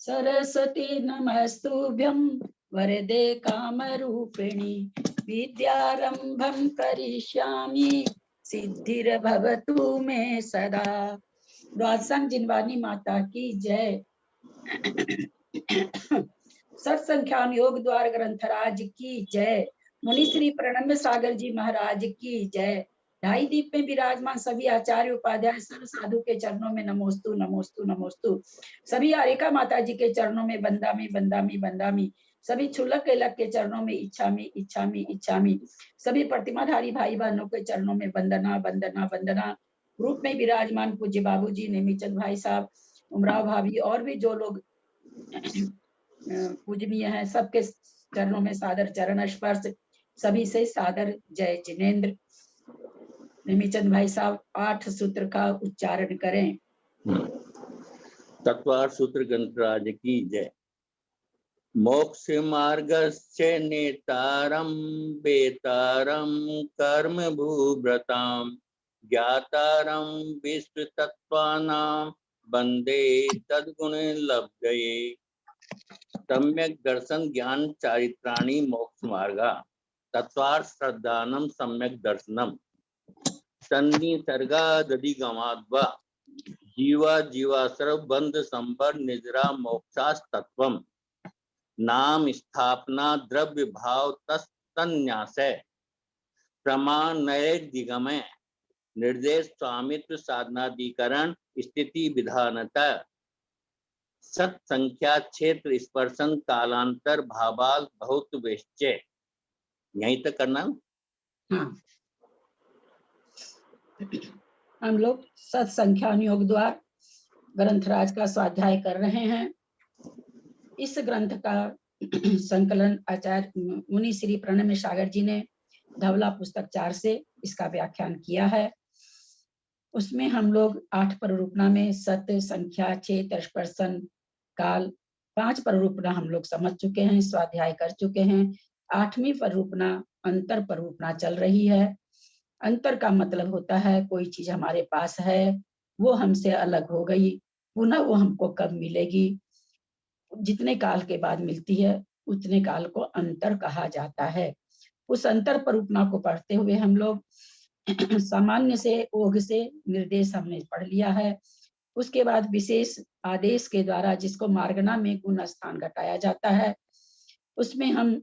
सरस्वती नमस्तुभ्यं वरदे कामरूपिणी विद्यारंभं करिष्यामि सिद्धिर्भवतु मे सदा। द्वादशांग जिनवानी माता की जय। सत्संख्यान योग द्वार ग्रंथराज की जय। मुनि श्री प्रणम्य सागर जी महाराज की जय। ढाई दीप में विराजमान सभी आचार्य उपाध्याय सर्व साधु के चरणों में नमोस्तु नमोस्तु नमोस्तु। सभी आरिका माता जी के चरणों में बंदामी बंदामी बंदामी। सभी छुलक के लक के चरणों में इच्छामी इच्छामी इच्छामी। सभी प्रतिमाधारी भाई बहनों के चरणों में वंदना वंदना वंदना। रूप में विराजमान पूज्य बाबू जी, नेमीचंद भाई साहब, उमराव भाभी और भी जो लोग पूजनीय है, सबके चरणों में सादर चरण स्पर्श। सभी से सादर जय जिनेन्द्र। नेमीचंद भाई साहब 8 सूत्र का उच्चारण करें। तत्वार सूत्र ग्रंथराज की जय। मोक्ष मार्गस्य नेतारं बेतारं कर्म भूभृतां ज्ञातारं विश्व तत्वानां वंदे तद्गुण लब्धये। सम्यक दर्शन ज्ञान चारित्राणि मोक्ष मार्गा तत्वार श्रद्धानम सम्यक दर्शनम तन्निसर्गादधिगमाद्वा जीवा जीवा सर्व बंध संबर निजरा मोक्षास्तत्वम नाम स्थापना द्रव्य भाव तन्यासय प्रमाणय दिगमय निर्देश स्वामित्व साधनाधिकरण स्थिति विधानता सत संख्या क्षेत्र स्पर्शन कालांतर भावाल बहुत वेश्चय। यहीं तक करना। हाँ, हम लोग सत्संख्यान योग द्वार ग्रंथराज का स्वाध्याय कर रहे हैं। इस ग्रंथ का संकलन आचार्य मुनि श्री प्रणम्य सागर जी ने धवला पुस्तक 4 से इसका व्याख्यान किया है। उसमें हम लोग 8 प्ररूपणा में सत्य, संख्या, क्षेत्र, स्पर्शन, काल 5 प्ररूपणा हम लोग समझ चुके हैं, स्वाध्याय कर चुके हैं। 8वीं प्ररूपणा अंतर प्ररूपणा चल रही है। अंतर का मतलब होता है कोई चीज हमारे पास है, वो हमसे अलग हो गई, पुनः वो हमको कब मिलेगी, जितने काल के बाद मिलती है उतने काल को अंतर कहा जाता है। उस अंतर प्ररूपणा को पढ़ते हुए हम लोग सामान्य से ओघ से निर्देश हमने पढ़ लिया है। उसके बाद विशेष आदेश के द्वारा जिसको मार्गना में गुण स्थान घटाया जाता है, उसमें हम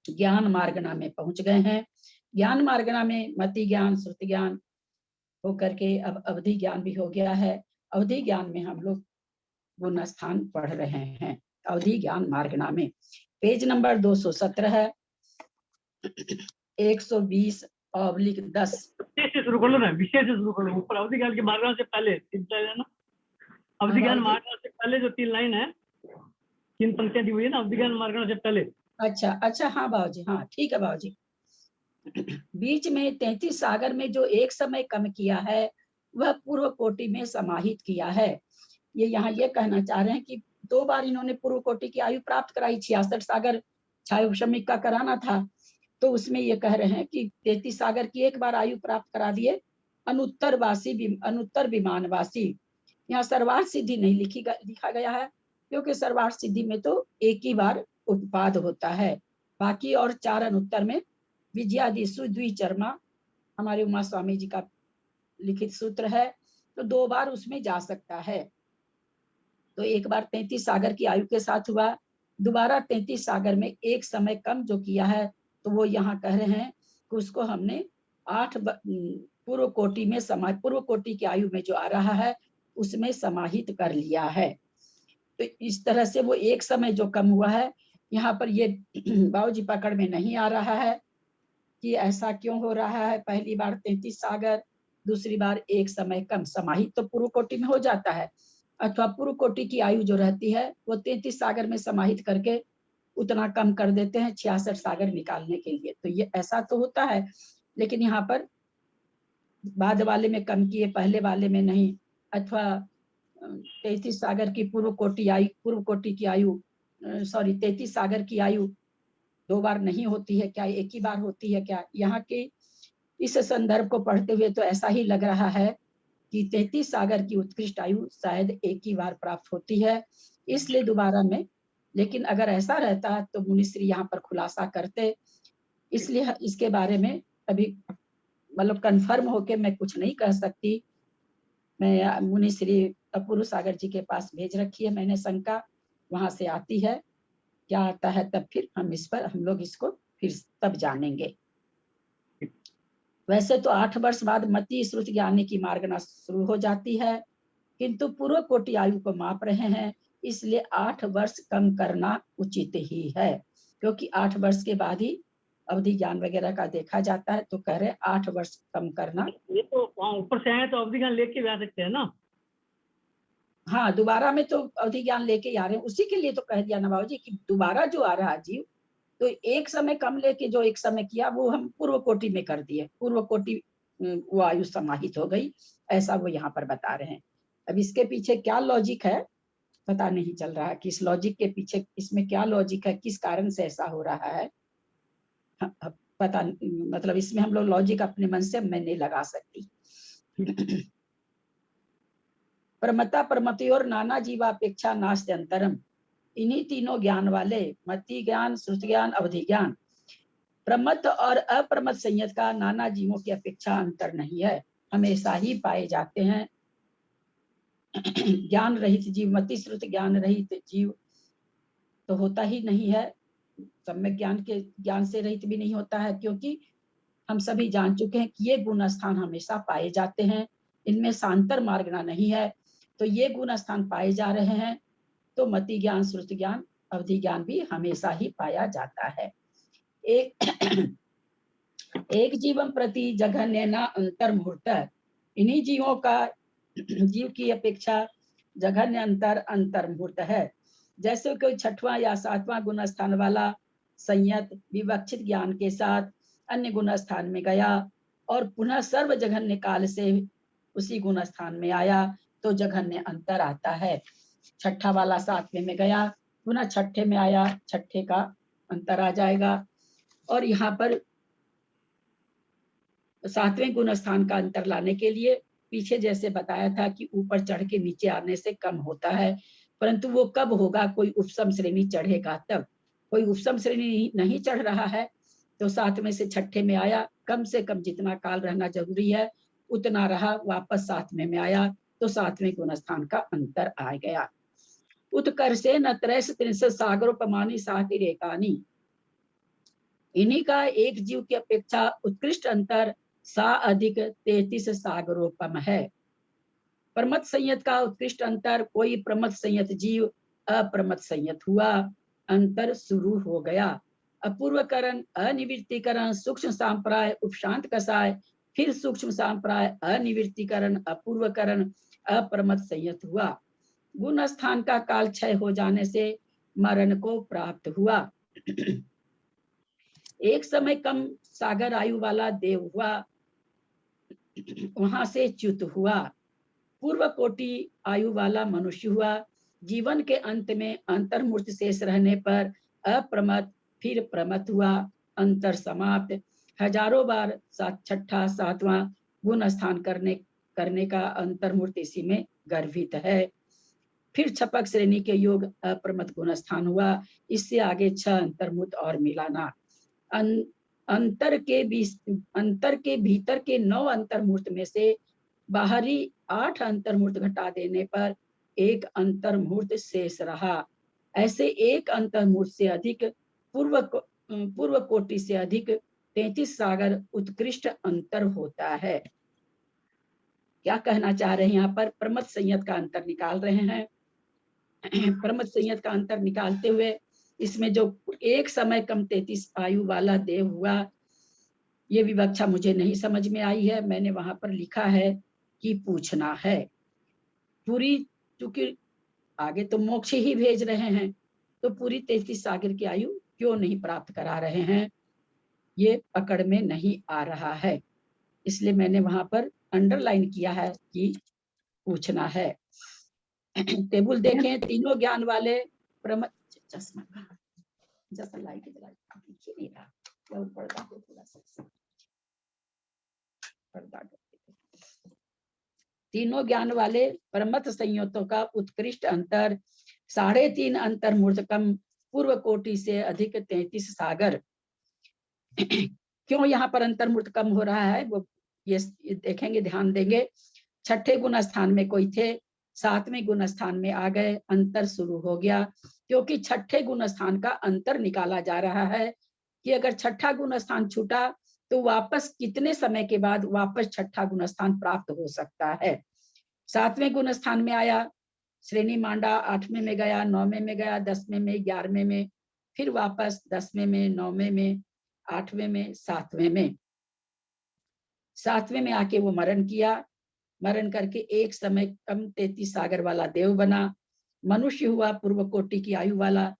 ज्ञान मार्गना में पहुंच गए हैं। ज्ञान मार्गना में मति ज्ञान, श्रुति ज्ञान होकर के अब अवधि ज्ञान भी हो गया है। अवधि ज्ञान में हम लोग गुण स्थान पढ़ रहे हैं। अवधि ज्ञान मार्गना में पेज नंबर 217 है, 120/10। विशेष से शुरू कर लो ना, विशेष से शुरू कर लो। ऊपर अवधि ज्ञान के मार्गना से पहले ना, अवधि ज्ञान मार्गना से पहले जो 3 लाइन है, 3 पंक्तियां दी हुई है ना, अवधि ज्ञान मार्गना से पहले। अच्छा अच्छा, हाँ बाबूजी, हाँ ठीक है बाबूजी। बीच में 33 सागर में जो एक समय कम किया है वह पूर्व कोटि में समाहित किया है। ये यहाँ ये कहना चाह रहे हैं कि 2 बार इन्होंने पूर्व कोटि की आयु प्राप्त कराई। 66 सागर छायोपशमिक का कराना था, तो उसमें ये कह रहे हैं कि 33 सागर की एक बार आयु प्राप्त करा दिए। अनुत्तर विमानवासी, यहाँ सर्वार्थ सिद्धि नहीं लिखा गया है, क्योंकि सर्वार्थ सिद्धि में तो एक ही बार उपपाद होता है। बाकी और 4 अनुत्तर में विजयादिशु द्विचर्मा हमारे उमा स्वामी जी का लिखित सूत्र है, तो 2 बार उसमें जा सकता है। तो एक बार 33 सागर की आयु के साथ हुआ, दोबारा 33 सागर में एक समय कम जो किया है, तो वो यहाँ कह रहे हैं कि उसको हमने 8 पूर्व कोटि में पूर्व कोटि की आयु में जो आ रहा है उसमें समाहित कर लिया है। तो इस तरह से वो एक समय जो कम हुआ है, यहाँ पर ये बाबूजी पकड़ में नहीं आ रहा है कि ऐसा क्यों हो रहा है। पहली बार 33 सागर, दूसरी बार एक समय कम। समाहित तो पूर्व कोटि में हो जाता है, अथवा पूर्व कोटि की आयु जो रहती है वो 33 सागर में समाहित करके उतना कम कर देते हैं 66 सागर निकालने के लिए। तो ये ऐसा तो होता है, लेकिन यहाँ पर बाद वाले में कम किए, पहले वाले में नहीं। अथवा 33 सागर की पूर्व कोटि की आयु 33 सागर की आयु 2 बार नहीं होती है क्या, एक ही बार होती है क्या। यहाँ के इस संदर्भ को पढ़ते हुए तो ऐसा ही लग रहा है कि 33 सागर की उत्कृष्ट आयु शायद एक ही बार प्राप्त होती है, इसलिए दोबारा में, लेकिन अगर ऐसा रहता तो मुनिश्री यहाँ पर खुलासा करते, इसलिए इसके बारे में अभी मतलब कंफर्म होके मैं कुछ नहीं कह सकती। मैं मुनिश्री अपूर्व सागर जी के पास भेज रखी है मैंने शंका, वहां से आती है, क्या आता है तब फिर हम लोग इसको फिर तब जानेंगे। वैसे तो 8 वर्ष बाद मति श्रुति ज्ञानी की मार्गना शुरू हो जाती है, किंतु पूर्व कोटि आयु को माप रहे हैं, इसलिए 8 वर्ष कम करना उचित ही है, क्योंकि 8 वर्ष के बाद ही अवधि ज्ञान वगैरह का देखा जाता है, तो कह रहे 8 वर्ष कम करना। ये तो वहाँ ऊपर से आए तो अवधि ज्ञान लेके भी आ सकते हैं ना। हाँ, दोबारा में तो अवधि ज्ञान लेके आ रहे हैं, उसी के लिए तो कह दिया ना बाबू जी कि दोबारा जो आ रहा जीव, तो एक समय कम लेके जो एक समय किया वो हम पूर्व कोटि में कर दिए, पूर्व कोटि वो आयु समाहित हो गई, ऐसा वो यहाँ पर बता रहे हैं। अब इसके पीछे क्या लॉजिक है पता नहीं चल रहा कि इस लॉजिक के पीछे इसमें क्या लॉजिक है, किस कारण से ऐसा हो रहा है, पता मतलब इसमें हम लोग लॉजिक अपने मन से मैं नहीं लगा सकती। प्रमता प्रमति और नाना जीवापेक्षा नास्ति अंतरम, इन्हीं तीनों ज्ञान वाले मति ज्ञान, श्रुति ज्ञान, अवधि ज्ञान, प्रमत और अप्रमत संयत का नाना जीवों की अपेक्षा अंतर नहीं है, हमेशा ही पाए जाते हैं। ज्ञान रहित जीव, मति श्रुति ज्ञान रहित जीव तो होता ही नहीं है, सम्यक ज्ञान से रहित भी नहीं होता है, क्योंकि हम सभी जान चुके हैं कि ये गुण स्थान हमेशा पाए जाते हैं, इनमें सांतर मार्गना नहीं है, तो ये गुण स्थान पाए जा रहे हैं, तो मति ज्ञान, श्रुति ज्ञान, अवधि ज्ञान भी हमेशा ही पाया जाता है। एक जीवन प्रति जघन्य न अंतर्मुहूर्त, इन्हीं जीवों का जीव की अपेक्षा जघन्य अंतर्मुहूर्त है। जैसे कोई 6वां या 7वां गुण स्थान वाला संयत विवक्षित ज्ञान के साथ अन्य गुण स्थान में गया और पुनः सर्व जघन्य काल से उसी गुण स्थान में आया, तो जघन्य अंतर आता है। 6ठा वाला 7वें में गया, पुनः 6ठे में आया, 6ठे का अंतर आ जाएगा। और यहाँ पर 7वें गुण स्थान का अंतर लाने के लिए पीछे जैसे बताया था कि ऊपर चढ़ के नीचे आने से कम होता है, परंतु वो कब होगा, कोई उपसम श्रेणी चढ़ेगा तब। कोई उपसम श्रेणी नहीं चढ़ रहा है तो 7वें से 6ठे में आया, कम से कम जितना काल रहना जरूरी है उतना रहा, वापस 7वें में आया, तो 7वें गुण स्थान का अंतर आ गया। उत्कर्षे न त्रैस त्रिंश सागरोपमानी सातिरेकानी, इन्हीं का एक जीव की अपेक्षा उत्कृष्ट अंतर सा अधिक 33 सागरोपम है। प्रमत संयत का उत्कृष्ट अंतर, कोई प्रमत संयत जीव अप्रमत संयत हुआ, अंतर शुरू हो गया। अपूर्वकरण, अनिवृत्तिकरण, सूक्ष्म सांप्राय, उपशांत कसाय, फिर सूक्ष्म सांप्राय, अनिवृत्तिकरण, अपूर्वकरण, अप्रमत संयत हुआ। गुण स्थान का काल क्षय हो जाने से मरण को प्राप्त हुआ। एक समय कम सागर आयु वाला देव हुआ, वहां से च्युत हुआ। पूर्व कोटि आयु वाला मनुष्य हुआ, जीवन के अंत में अंतर्मूर्त शेष रहने पर अप्रमत, फिर प्रमत हुआ, अंतर समाप्त। हजारों बार 6ठा 7वां गुण स्थान करने का अंतर्मूर्त इसी में गर्भित है। फिर छपक श्रेणी के योग अप्रमत गुण स्थान हुआ, इससे आगे 6 अंतर्मूर्त और मिलाना। अंतर के भीतर के 9 अंतर्मूर्त में से बाहरी 8 अंतर्मूर्त घटा देने पर एक अंतर्मूर्त शेष रहा। ऐसे एक अंतर्मूर्त से अधिक पूर्व कोटि से अधिक 33 सागर उत्कृष्ट अंतर होता है। क्या कहना चाह रहे हैं यहाँ पर, प्रमत संयत का अंतर निकाल रहे हैं। प्रमत संयत का अंतर निकालते हुए इसमें जो एक समय कम 33 आयु वाला देव हुआ, ये विवक्षा मुझे नहीं समझ में आई है। मैंने वहां पर लिखा है कि पूछना है पूरी, क्योंकि आगे तो मोक्ष ही भेज रहे हैं, तो पूरी 33 सागर की आयु क्यों नहीं प्राप्त करा रहे हैं, ये पकड़ में नहीं आ रहा है, इसलिए मैंने वहां पर अंडरलाइन किया है कि पूछना है। टेबल देखें, तीनों ज्ञान वाले चश्मा लाइट नहीं रहा, पर्दा को थोड़ा सा पर्दा तीनों ज्ञान वाले परमत संयुक्तों का उत्कृष्ट अंतर 3.5 अंतर्मूर्त कम पूर्व कोटि से अधिक 33 सागर। क्यों यहाँ पर अंतर्मूर्त कम हो रहा है वो ये देखेंगे, ध्यान देंगे। छठे गुण स्थान में कोई थे, 7वें गुण स्थान में आ गए, अंतर शुरू हो गया। क्योंकि छठे गुण स्थान का अंतर निकाला जा रहा है कि अगर छठा गुण स्थान छूटा तो वापस कितने समय के बाद वापस छठा गुण स्थान प्राप्त हो सकता है। 7वें गुण स्थान में आया, श्रेणी मांडा, 8वें में गया, 9वें में गया, 10वें में, 11वें में, फिर वापस 10वें में, 9वें में, 8वें में, 7वें में। 7वें में आके वो मरण किया, मरण करके एक समय कम 33 सागर वाला देव बना, मनुष्य हुआ पूर्व कोटि की आयु वाला,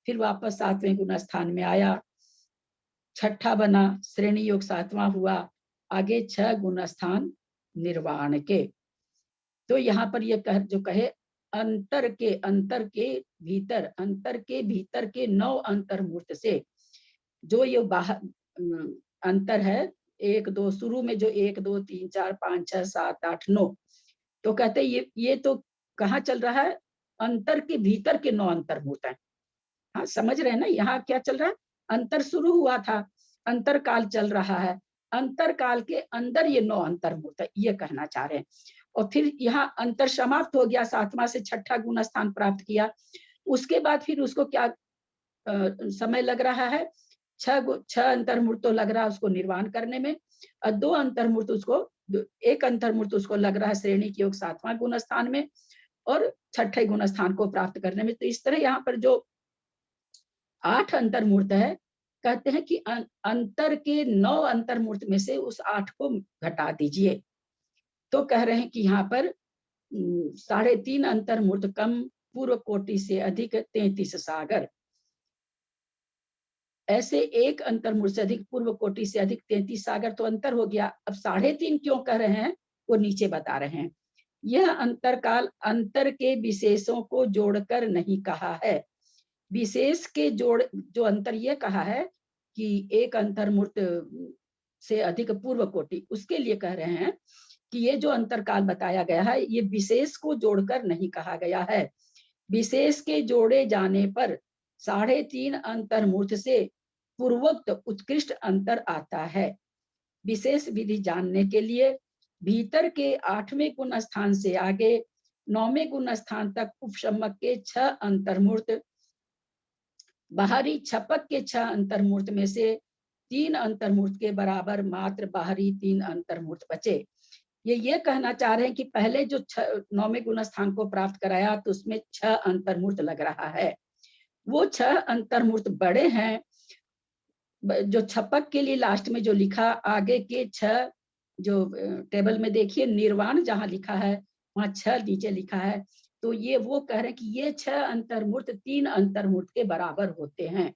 फिर वापस 7वें गुण स्थान में आया, छठा बना, श्रेणी योग 7वां हुआ, आगे 6 गुण स्थान निर्वाण के। तो यहाँ पर ये जो कहे अंतर के भीतर के 9 अंतर्मूर्त से जो ये बाहर अंतर है, 1 2 शुरू में जो 1 2 3 4 5 6 7 8 9, तो कहते ये तो कहाँ चल रहा है, अंतर के भीतर के 9 अंतर्मूर्त हैं। हाँ समझ रहे हैं ना, यहाँ क्या चल रहा है, अंतर शुरू हुआ था, अंतर काल चल रहा है, अंतर काल के अंदर ये 9 अंतर्मूर्त है, ये कहना चाह रहे हैं। और फिर यहाँ अंतर समाप्त हो गया, 7वां से छठा गुण स्थान प्राप्त किया, उसके बाद फिर उसको क्या समय लग रहा है, 6 अंतर्मूर्त तो लग रहा है उसको निर्वाण करने में, और 2 अंतर्मूर्त उसको, 1 अंतर्मूर्त उसको लग रहा है श्रेणी के योग 7वां गुण स्थान में और छठे गुण स्थान को प्राप्त करने में। तो इस तरह यहाँ पर जो 8 अंतर्मूर्त है, कहते हैं कि अंतर के 9 अंतर्मूर्त में से उस 8 को घटा दीजिए। तो कह रहे हैं कि यहाँ पर 3.5 अंतर्मूर्त कम पूर्व कोटि से अधिक 33 सागर। ऐसे 1 अंतर्मूर्त से अधिक पूर्व कोटि से अधिक 33 सागर तो अंतर हो गया। अब 3.5 क्यों कह रहे हैं वो नीचे बता रहे हैं। यह अंतर काल अंतर के विशेषों को जोड़कर नहीं कहा है, विशेष के जो अंतर ये कहा है कि 1 अंतर्मूर्त से अधिक पूर्व कोटि, उसके लिए कह रहे हैं कि ये जो अंतर काल बताया गया है ये विशेष को जोड़कर नहीं कहा गया है। विशेष के जोड़े जाने पर 3.5 अंतर्मूर्त से पूर्वोक्त उत्कृष्ट अंतर आता है। विशेष विधि जानने के लिए भीतर के 8वें गुण स्थान से आगे 9वें गुण स्थान तक उपशमक के 6 अंतर्मूर्त, बाहरी छपक के 6 अंतर्मूर्त में से 3 अंतर्मूर्त के बराबर मात्र बाहरी 3 अंतर्मूर्त बचे। ये कहना चाह रहे हैं कि पहले जो 9वें गुण स्थान को प्राप्त कराया तो उसमें 6 अंतर्मूर्त लग रहा है, वो 6 अंतर्मूर्त बड़े हैं। जो छपक के लिए लास्ट में जो लिखा, आगे के 6 जो टेबल में देखिए निर्वाण जहां लिखा है वहां 6 नीचे लिखा है, तो ये वो कह रहे हैं कि ये 6 अंतर्मूर्त 3 अंतर्मूर्त के बराबर होते हैं।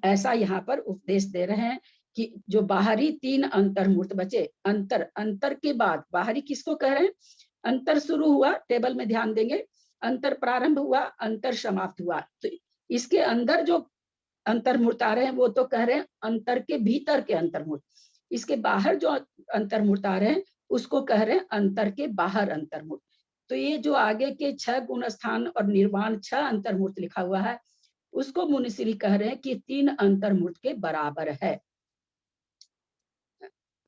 ऐसा यहाँ पर उपदेश दे रहे हैं कि जो बाहरी 3 अंतर्मूर्त बचे, अंतर के बाद बाहरी किसको कह रहे हैं, अंतर शुरू हुआ, टेबल में ध्यान देंगे, अंतर प्रारंभ हुआ, अंतर समाप्त हुआ, तो इसके अंदर जो अंतर्मूर्त आ रहे हैं वो तो कह रहे हैं अंतर के भीतर के अंतर्मूर्त, इसके बाहर जो अंतर्मूर्त आ रहे हैं उसको कह रहे हैं अंतर के बाहर अंतर्मूर्त। तो ये जो आगे के 6 गुण स्थान और निर्वाण 6 अंतर्मूर्त लिखा हुआ है उसको मुनिश्री कह रहे हैं कि 3 अंतर्मूर्त के बराबर है।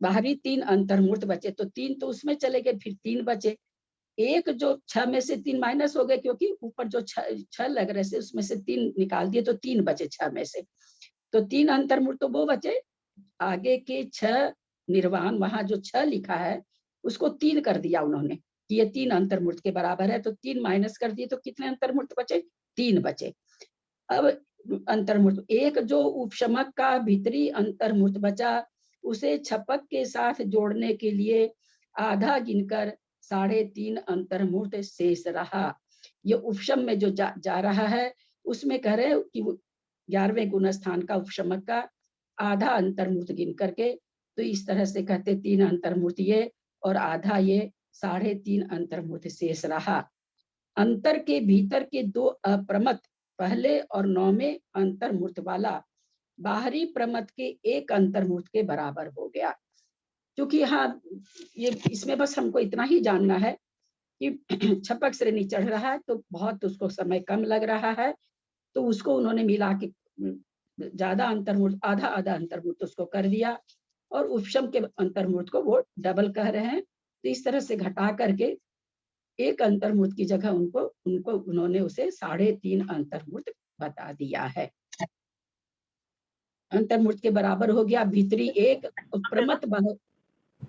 बाहरी 3 अंतर्मूर्त बचे तो 3 तो उसमें चले गए, फिर 3 बचे, एक जो 6 में से 3 माइनस हो गए क्योंकि ऊपर जो 6 लग रहे थे उसमें से 3 निकाल दिए तो 3 बचे 6 में से, तो 3 अंतर्मूर्त तो वो बचे, आगे के 6 निर्वाण वहां जो 6 लिखा है उसको 3 कर दिया उन्होंने कि ये 3 अंतर्मूर्त के बराबर है, तो 3 माइनस कर दिए तो कितने अंतर्मूर्त बचे, 3 बचे। अब अंतर्मूर्त एक जो उपशमक का भीतरी अंतर्मूर्त बचा उसे छपक के साथ जोड़ने के लिए आधा गिनकर 3.5 अंतर्मूर्त शेष रहा। ये उपशम में जो जा रहा है उसमें कह रहे कि 11वें गुण स्थान का उपशमक का आधा अंतर्मूर्त गिन करके, तो इस तरह से कहते 3 अंतर्मूर्त ये और आधा ये 3.5 अंतर्मूर्त शेष रहा। अंतर के भीतर के 2 अप्रमत पहले और 9वें अंतर्मूर्त वाला बाहरी प्रमत के 1 अंतर्मूर्त के बराबर हो गया। क्योंकि यहाँ ये इसमें बस हमको इतना ही जानना है कि छपक श्रेणी चढ़ रहा है तो बहुत उसको समय कम लग रहा है, तो उसको उन्होंने मिला के ज्यादा अंतर्मूर्त, आधा आधा अंतर्मूर्त उसको कर दिया, और उपशम के अंतर्मूर्त को वो डबल कह रहे हैं। तो इस तरह से घटा करके एक अंतर्मूर्त की जगह उनको उन्होंने उसे 3.5 अंतर्मूर्त बता दिया है। अंतर्मूर्त के बराबर हो गया भीतरी एक, प्रमत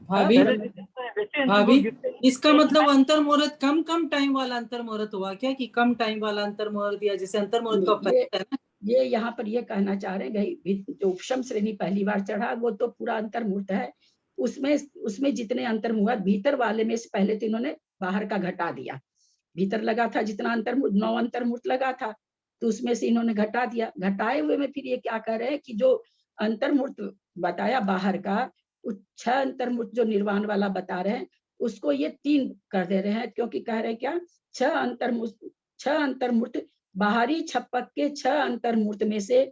भाभी वैसे भाभी गिरते इसका मतलब अंतर मुहूर्त कम टाइम वाला अंतर मुहूर्त हुआ क्या, कि कम टाइम वाला अंतर मुहूर्त, या जैसे अंतर मुहूर्त का ये है ना? ये यहाँ पर ये कहना चाह रहे हैं भाई, जो उपशम श्रेणी पहली बार चढ़ा वो तो पूरा अंतर्मूर्त है, उसमें उसमें जितने अंतर्मुहूर्त भीतर वाले में से पहले तो इन्होंने बाहर का घटा दिया। भीतर लगा था जितना अंतर्मूर्त 9 अंतर्मूर्त लगा था, तो उसमें से इन्होंने घटा दिया। घटाए हुए में फिर ये क्या कह रहे हैं कि जो अंतर्मूर्त बताया बाहर का, 6 अंतर्मूर्त जो निर्वाण वाला बता रहे हैं उसको ये 3 कर दे रहे हैं, क्योंकि कह रहे हैं क्या 6 अंतर्मूर्त बाहरी छपक के 6 अंतर्मूर्त में से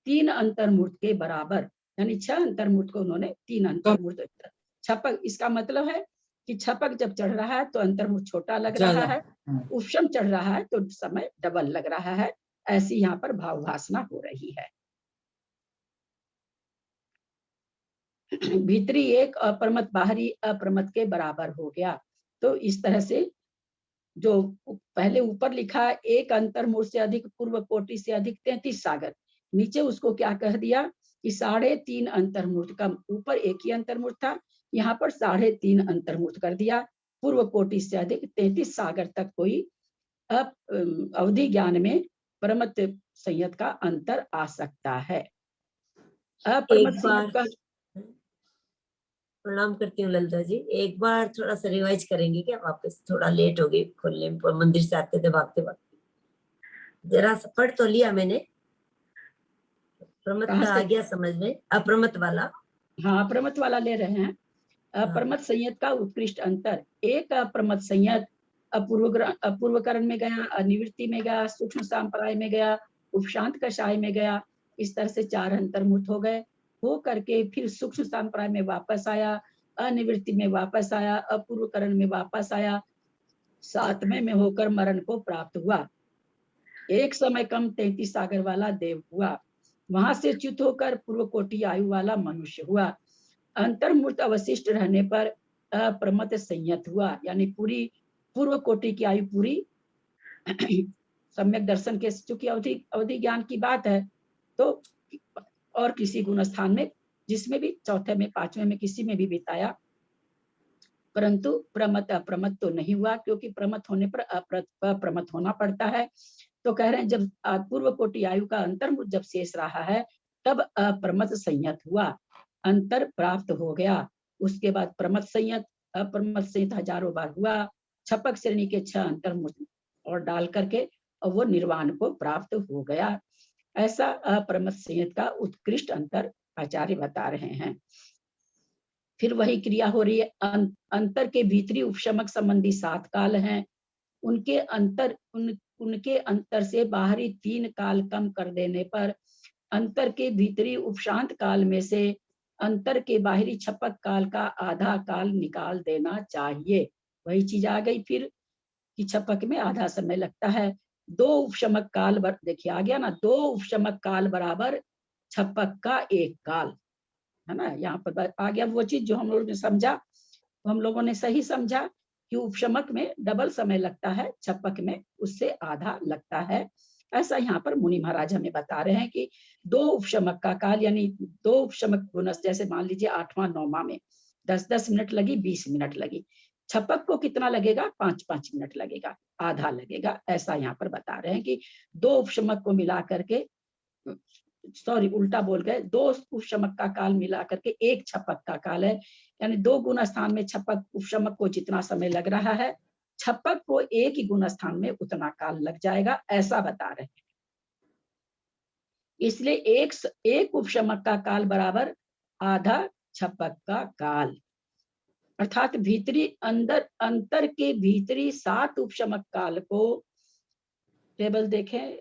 3 अंतर्मूर्त के बराबर, यानी 6 अंतर्मूर्त को उन्होंने 3 अंतर्मूर्त। छपक इसका मतलब है कि छपक जब चढ़ रहा है तो अंतर्मूर्त छोटा लग रहा है, उपशम चढ़ रहा है तो समय डबल लग रहा है। ऐसी यहाँ पर भावभासना हो रही है। भीतरी एक अप्रमत बाहरी अप्रमत के बराबर हो गया। तो इस तरह से जो पहले ऊपर लिखा है एक अंतर्मूर्त से अधिक पूर्व कोटि से अधिक 33 सागर, नीचे उसको क्या कह दिया कि 3.5 अंतर्मूर्त का, ऊपर एक ही अंतर्मूर्त था, यहाँ पर 3.5 अंतर्मूर्त कर दिया। पूर्व कोटि से अधिक 33 सागर तक कोई अवधि ज्ञान में प्रमत संयत का अंतर आ सकता है। अप्रमत संयत का प्रणाम करती हूँ ललिता जी, एक बार थोड़ा सा रिवाइज करेंगे क्या? वापस थोड़ा लेट हो गई खोलने में, मंदिर से आते थे भागते भागते। जरा सा पढ़ तो लिया मैंने, प्रमत का आ गया समझ में, अप्रमत वाला। हाँ, अप्रमत वाला ले रहे हैं। अप्रमत संयत का उत्कृष्ट अंतर, एक अप्रमत संयत अपूर्वकरण में गया, अनिवृत्ति में गया, सूक्ष्म सांप्राय में गया, उपशांत कषाय में गया, इस तरह से 4 अंतर्मुख हो गए। हो करके फिर सूक्ष्म सांप्राय में वापस आया, अनिवृत्ति में वापस आया, अपूर्वकरण में वापस आया, 7वें में होकर मरण को प्राप्त हुआ। एक समय कम 33 सागर वाला देव हुआ, वहां से च्युत होकर पूर्व कोटि आयु वाला मनुष्य हुआ। अंतर्मूर्त अवशिष्ट रहने पर अप्रमत संयत हुआ, यानी पूरी पूर्व कोटि की आयु पूरी सम्यक दर्शन के, चूंकि अवधि ज्ञान की बात है तो, और किसी गुण स्थान में जिसमें भी चौथे में 5वें में किसी में भी बिताया, परंतु प्रमत अप्रमत तो नहीं हुआ, क्योंकि प्रमत होने पर अप्रमत होना पड़ता है। तो कह रहे हैं जब पूर्व कोटि आयु का अंतर्मुख जब शेष रहा है तब अप्रमत संयत हुआ, अंतर प्राप्त हो गया। उसके बाद प्रमत संयत, अप्रमत संयत हजारों बार हुआ, छपक श्रेणी के 6 अंतर्मुख और डाल करके और वो निर्वाण को प्राप्त हो गया। ऐसा अप्रमत संयत का उत्कृष्ट अंतर आचार्य बता रहे हैं। फिर वही क्रिया हो रही है। अंतर के भीतरी उपशमक संबंधी 7 काल हैं, उनके अंतर से बाहरी 3 काल कम कर देने पर अंतर के भीतरी उपशांत काल में से अंतर के बाहरी छपक काल का आधा काल निकाल देना चाहिए। वही चीज आ गई फिर कि छपक में आधा समय लगता है। 2 उपशमक काल देखिए आ गया ना, 2 उपशमक काल बराबर छपक का 1 काल, है ना। यहाँ पर आ गया वो चीज जो हम लोगों ने समझा, तो हम लोगों ने सही समझा कि उपशमक में डबल समय लगता है, छपक में उससे आधा लगता है। ऐसा यहाँ पर मुनि महाराज हमें बता रहे हैं कि 2 उपशमक का काल, यानी 2 उपशमक गुणस, जैसे मान लीजिए 8वां 9वां में 10-10 मिनट लगी, 20 मिनट लगी, छपक को कितना लगेगा? 5-5 मिनट लगेगा, आधा लगेगा। ऐसा यहाँ पर बता रहे हैं कि 2 उपशमक को मिला करके, सॉरी उल्टा बोल गए, 2 उपशमक का काल मिला करके 1 छपक का काल है, यानी 2 गुण स्थान में छपक उपशमक को जितना समय लग रहा है, छपक को 1 ही गुण स्थान में उतना काल लग जाएगा, ऐसा बता रहे हैं। इसलिए एक उपशमक का काल बराबर आधा छपक का काल, अर्थात भीतरी अंतर के भीतरी 7 उपशमक काल को, टेबल देखें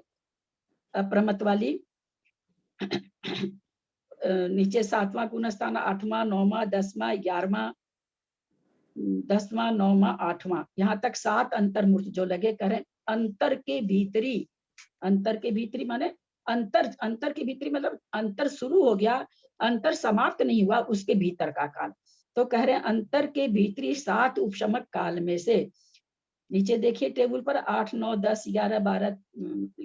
अप्रमत वाली, नीचे 7वां गुणस्थान, 8वां, 9वां, 10वां, 11वां, 10वां, 9वां, 8वां, यहाँ तक 7 अंतर्मूर्त जो लगे करें। अंतर के भीतरी माने अंतर के भीतरी मतलब अंतर शुरू हो गया, अंतर समाप्त नहीं हुआ, उसके भीतर का काल। तो कह रहे हैं अंतर के भीतरी 7 उपशमक काल में से, नीचे देखिए टेबल पर 8, 9, 10, 11, 12,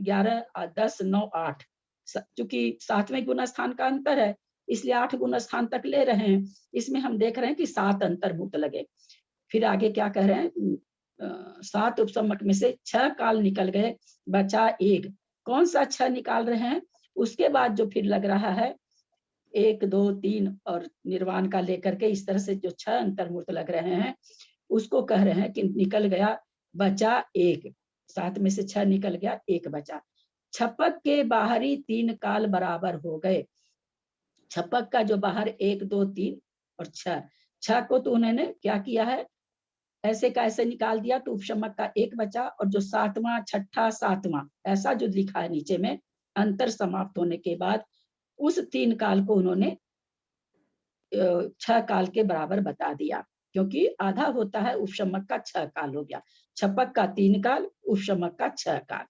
11, 10, 9, 8, चूंकि 7वें गुना स्थान का अंतर है इसलिए 8 गुना स्थान तक ले रहे हैं। इसमें हम देख रहे हैं कि 7 अंतर्भूत लगे। फिर आगे क्या कह रहे हैं, 7 उपसमक में से 6 काल निकल गए, बचा 1। कौन सा 6 निकाल रहे हैं? उसके बाद जो फिर लग रहा है 1, 2, 3 और निर्वाण का लेकर के इस तरह से जो 6 अंतर्मूर्त लग रहे हैं उसको कह रहे हैं कि निकल गया, बचा 1। 7 में से 6 निकल गया, 1 बचा। छपक के बाहरी 3 काल बराबर हो गए। छपक का जो बाहर 1, 2, 3 और 6 को तो उन्होंने क्या किया है, ऐसे का ऐसे निकाल दिया तो उपशमक का 1 बचा, और जो 7वां, 6ठा, 7वां ऐसा जो लिखा है नीचे में अंतर समाप्त होने के बाद उस 3 काल को उन्होंने 6 काल के बराबर बता दिया, क्योंकि आधा होता है उपशमक का 6 काल हो गया। छपक का 3 काल, उपशमक का 6 काल।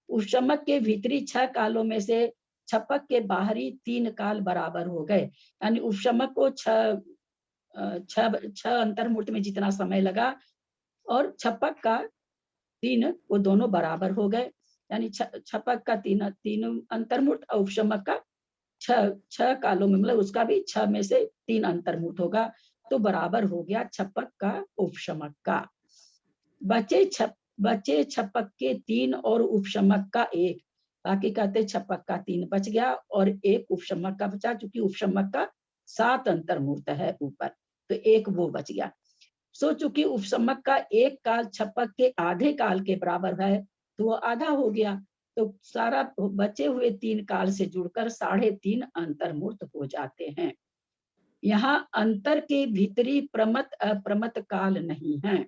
उपशमक के भीतरी 6 कालों में से छपक के बाहरी 3 काल बराबर हो गए, यानी उपशमक को 6 अंतर्मूर्त में जितना समय लगा और छपक का 3 वो दोनों बराबर हो गए, यानी छपक का 3 अंतर्मूर्त और उपशमक का 6 कालों में मतलब उसका भी 6 में से 3 अंतर्मूर्त होगा, तो बराबर हो गया छपक का उपशमक का। बचे छपक के 3 और उपशमक का 1, बाकी कहते छपक का 3 बच गया और 1 उपशमक का बचा, चूंकि उपशमक का 7 अंतर्मूर्त है ऊपर, तो 1 वो बच गया। सो चूंकि उपशमक का 1 काल छपक के आधे काल के बराबर है तो वो आधा हो गया, तो सारा बचे हुए 3 काल से जुड़कर 3.5 अंतर्मूर्त हो जाते हैं। यहाँ अंतर के भीतरी प्रमत अप्रमत काल नहीं है,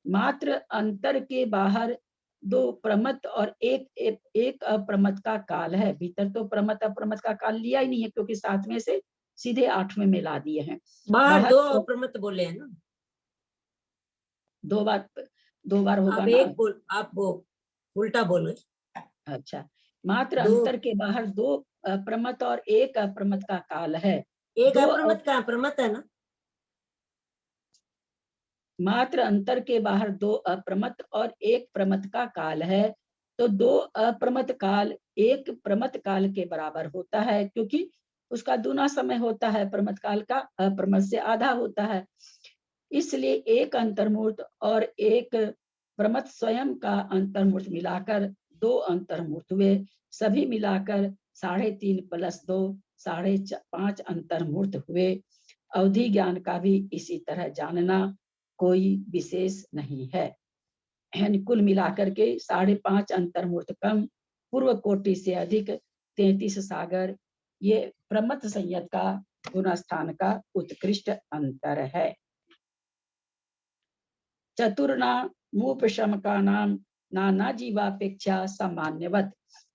मात्र अंतर के बाहर 2 प्रमत और एक अप्रमत का काल है। भीतर तो प्रमत अप्रमत का काल लिया ही नहीं है, क्योंकि 7वें से सीधे 8वें में ला दिए हैं। बाहर 2 अप्रमत बोले हैं ना, 2 बार होगा अब ना। एक बोल, आप वो उल्टा बोल गए। अच्छा, मात्र 2 अंतर के बाहर 2 अप्रमत और 1 अप्रमत का काल है। एक 2 अप्रमत का अप्रमत है ना, मात्र अंतर के बाहर 2 अप्रमत और 1 प्रमत का काल है, तो 2 अप्रमत काल 1 प्रमत काल के बराबर होता है, क्योंकि उसका दूना समय होता है, प्रमत काल का अप्रमत से आधा होता है। इसलिए 1 अंतर्मूर्त और 1 प्रमत स्वयं का अंतर्मूर्त मिलाकर 2 अंतर्मूर्त हुए, सभी मिलाकर 3.5 + 2 5.5 अंतर्मूर्त हुए। अवधि ज्ञान का भी इसी तरह जानना कोई विशेष नहीं है, यानी कुल मिलाकर के 5.5 अंतर्मूर्त कम, पूर्व कोटि से अधिक 33 सागर, ये प्रमत संयत का गुणस्थान का उत्कृष्ट अंतर है। चतुर्ना मूपशम का नाम नाना जीवापेक्षा सामान्यवत,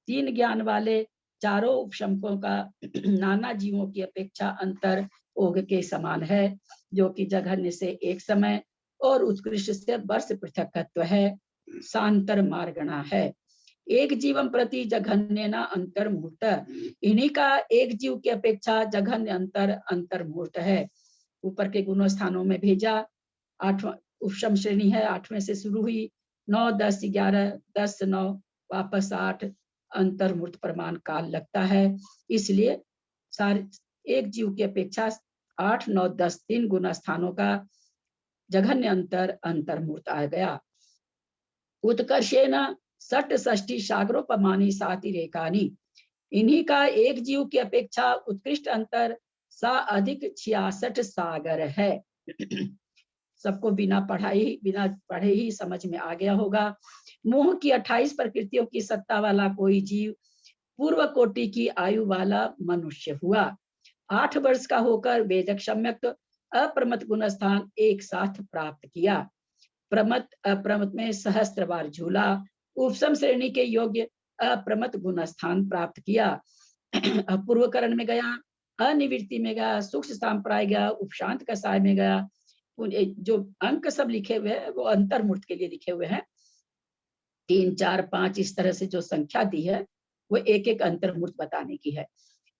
3 ज्ञान वाले चारों उपशमकों का नाना जीवों की अपेक्षा अंतर ओघ के समान है, जो कि जघन्य से एक समय और उत्कृष्ट से वर्ष पृथकत्व है, सांतर मार्गणा है। एक जीवन प्रति जघन्य न अंतर्मूर्त, इन्हीं का एक जीव की अपेक्षा जघन्य अंतर्मूर्त है। ऊपर के गुणों स्थानों में भेजा। 8वां उपशम श्रेणी है, 8वें से शुरू हुई, 9, 10, 11, 10, 9 वापस 8 अंतर्मूर्त प्रमाण काल लगता है। इसलिए सारे एक जीव की अपेक्षा 8, 9, 10 3 गुना स्थानों का जघन्य अंतर्मूर्त आ गया। उत्कर्षेण षट षष्ठी सागरोपमानी सातिरेकानी, इन्हीं का एक जीव की अपेक्षा उत्कृष्ट अंतर सा अधिक 66 सागर है। सबको बिना पढ़े ही समझ में आ गया होगा। मोह की 28 प्रकृतियों की सत्ता वाला कोई जीव पूर्व कोटि की आयु वाला मनुष्य हुआ। 8 वर्ष का होकर वेदक सम्यक अप्रमत गुणस्थान एक साथ प्राप्त किया। प्रमत अप्रमत में सहस्त्र बार झूला, उपसम श्रेणी के योग्य अप्रमत गुणस्थान प्राप्त किया। पूर्वकरण में गया, अनिवृत्ति में गया, सूक्ष्म सांप्राय गया, उपशांत कसाय में गया। जो अंक सब लिखे हुए हैं वो अंतर्मूर्त के लिए लिखे हुए हैं। 3, 4, 5 इस तरह से जो संख्या दी है वो एक एक अंतर्मूर्त बताने की है।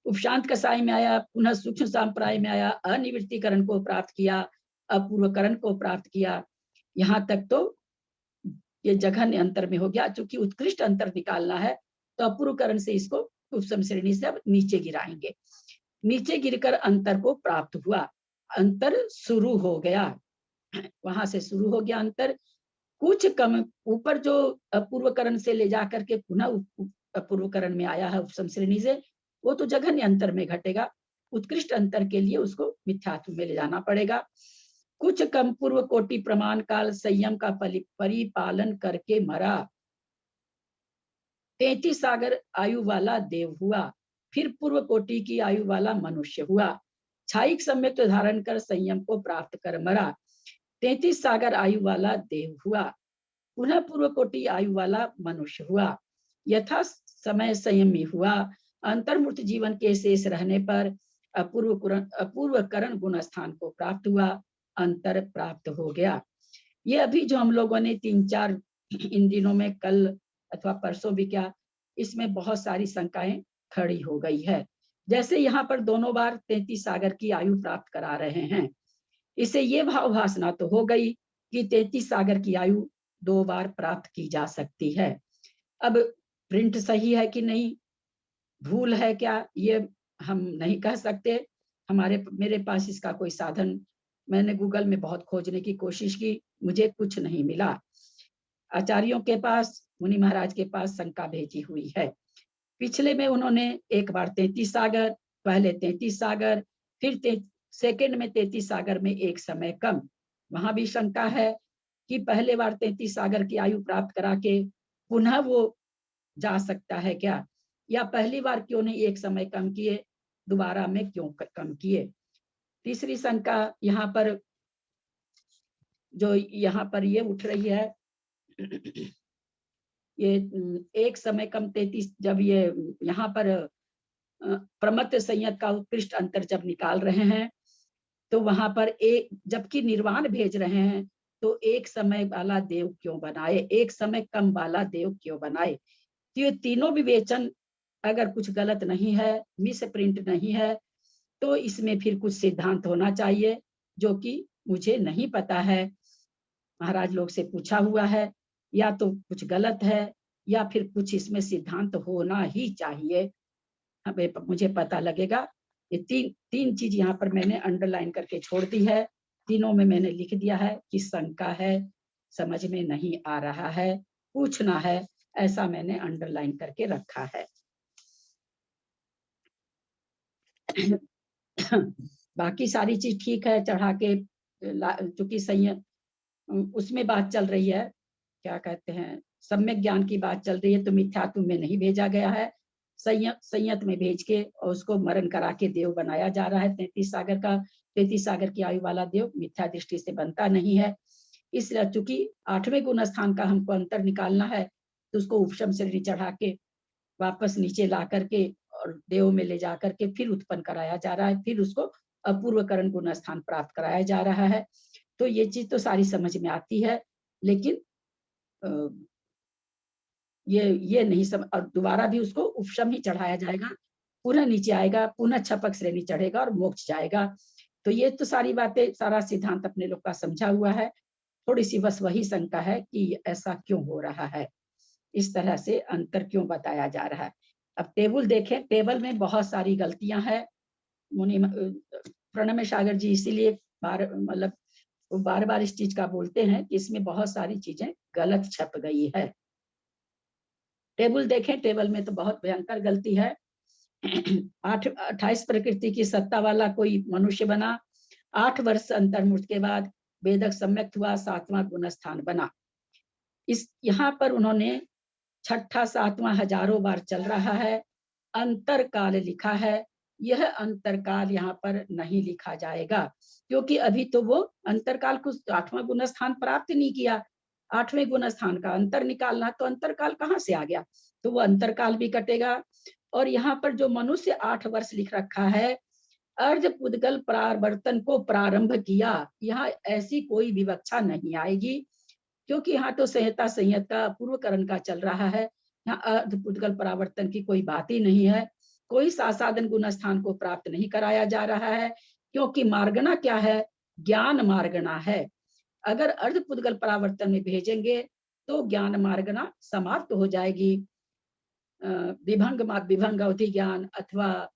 उपशांत कसाय में आया, पुनः सूक्ष्म सांप्राय में आया, अनिवृत्तिकरण को प्राप्त किया, अपूर्वकरण को प्राप्त किया, यहाँ तक तो ये जघन्य अंतर में हो गया। चूंकि उत्कृष्ट अंतर निकालना है तो अपूर्वकरण से इसको उपसम श्रेणी से अब नीचे गिराएंगे। नीचे गिरकर अंतर को प्राप्त हुआ, अंतर शुरू हो गया, वहां से शुरू हो गया अंतर। कुछ कम ऊपर जो अपूर्वकरण से ले जा करके पुनः अपूर्वकरण में आया है उपसम श्रेणी से, वो तो जघन्य अंतर में घटेगा। उत्कृष्ट अंतर के लिए उसको मिथ्यात्व में ले जाना पड़ेगा। कुछ कम पूर्व कोटि प्रमाण काल संयम का परिपालन करके मरा, 33 सागर आयु वाला देव हुआ, फिर पूर्व कोटि की आयु वाला मनुष्य हुआ। छायिक सम्यक धारण कर संयम को प्राप्त कर मरा, 33 सागर आयु वाला देव हुआ, पुनः पूर्व कोटि आयु वाला मनुष्य हुआ। यथा समय संयमी हुआ, अंतर्मूर्त जीवन के शेष रहने पर अपूर्वकरण गुण स्थान को प्राप्त हुआ, अंतर प्राप्त हो गया। ये अभी जो हम लोगों ने 3-4 इन दिनों में, कल अथवा परसों भी क्या, इसमें बहुत सारी शंकाएं खड़ी हो गई है। जैसे यहाँ पर दोनों बार 33 सागर की आयु प्राप्त करा रहे हैं, इससे ये भाव भासना तो हो गई कि 33 सागर की आयु 2 बार प्राप्त की जा सकती है। अब प्रिंट सही है कि नहीं, भूल है क्या, ये हम नहीं कह सकते। मेरे पास इसका कोई साधन, मैंने गूगल में बहुत खोजने की कोशिश की, मुझे कुछ नहीं मिला। आचार्यों के पास, मुनि महाराज के पास शंका भेजी हुई है। पिछले में उन्होंने एक बार 33 सागर, पहले 33 सागर, फिर सेकंड में 33 सागर में एक समय कम। वहां भी शंका है कि पहले बार 33 सागर की आयु प्राप्त करा के पुनः वो जा सकता है क्या, या पहली बार क्यों नहीं एक समय कम किए, दोबारा में क्यों कम किए। तीसरी शंका यहाँ पर ये उठ रही है, ये एक समय कम 33, जब ये यहाँ पर प्रमत्त संयत का उत्कृष्ट अंतर जब निकाल रहे हैं तो वहां पर एक, जबकि निर्वाण भेज रहे हैं, तो एक समय वाला देव क्यों बनाए, एक समय कम वाला देव क्यों बनाए। तो ये तीनों विवेचन अगर कुछ गलत नहीं है, मिस प्रिंट नहीं है, तो इसमें फिर कुछ सिद्धांत होना चाहिए, जो कि मुझे नहीं पता है। महाराज लोग से पूछा हुआ है, या तो कुछ गलत है या फिर कुछ इसमें सिद्धांत होना ही चाहिए, हमें मुझे पता लगेगा। ये तीन चीज यहाँ पर मैंने अंडरलाइन करके छोड़ दी है। तीनों में मैंने लिख दिया है कि शंका है, समझ में नहीं आ रहा है, पूछना है, ऐसा मैंने अंडरलाइन करके रखा है। बाकी सारी चीज ठीक है, चढ़ा के चूंकि संयम उसमें बात चल रही है, क्या कहते हैं, सम्यक ज्ञान की बात चल रही है, तो मिथ्यात्व में नहीं भेजा गया है, संयत में भेज के और उसको मरण करा के देव बनाया जा रहा है। 33 सागर का, 33 सागर की आयु वाला देव मिथ्या दृष्टि से बनता नहीं है। इसलिए चूंकि 8वें गुण स्थान का हमको अंतर निकालना है, तो उसको उपशम श्रेणी चढ़ा के वापस नीचे ला करके और देव में ले जा करके फिर उत्पन्न कराया जा रहा है, फिर उसको अपूर्वकरण गुण स्थान प्राप्त कराया जा रहा है। तो ये चीज तो सारी समझ में आती है, लेकिन ये नहीं और दोबारा भी उसको उपशम ही चढ़ाया जाएगा, पुनः नीचे आएगा, पुनः छपक श्रेणी चढ़ेगा और मोक्ष जाएगा। तो ये तो सारी बातें, सारा सिद्धांत अपने लोग का समझा हुआ है। थोड़ी सी बस वही शंका है कि ऐसा क्यों हो रहा है, इस तरह से अंतर क्यों बताया जा रहा है। अब टेबल देखें, टेबल में बहुत सारी गलतियां हैं। मुनि प्रणम्य सागर जी इसीलिए बार बार इस चीज का बोलते हैं कि इसमें बहुत सारी चीजें गलत छप गई है। टेबल देखें, टेबल में तो बहुत भयंकर गलती है। 28 प्रकृति की सत्ता वाला कोई मनुष्य बना, 8 वर्ष अंतर्मूर्त के बाद वेदक सम्यक हुआ, 7वां गुण स्थान बना। यहाँ पर उन्होंने 6ठा 7वां हजारों बार चल रहा है, अंतर काल लिखा है। यह अंतर काल यहाँ पर नहीं लिखा जाएगा, क्योंकि अभी तो वो अंतर काल को 8वां गुण स्थान प्राप्त नहीं किया। 8वें गुण स्थान का अंतर निकालना, तो अंतर काल कहाँ से आ गया, तो वो अंतर काल भी कटेगा। और यहाँ पर जो मनुष्य 8 वर्ष लिख रखा है, अर्ध पुद्गल परावर्तन को प्रारंभ किया, यहाँ ऐसी कोई विवक्षा नहीं आएगी, क्योंकि यहाँ तो संहिता संयत का पूर्वकरण का चल रहा है। यहाँ अर्ध पुद्गल परावर्तन की कोई बात ही नहीं है। कोई सासाधन गुण स्थान को प्राप्त नहीं कराया जा रहा है, क्योंकि मार्गना क्या है? ज्ञान मार्गना है। अगर अर्ध पुद्गल परावर्तन में भेजेंगे तो ज्ञान मार्गना समाप्त हो जाएगी। विभंग अवधि ज्ञान अथवा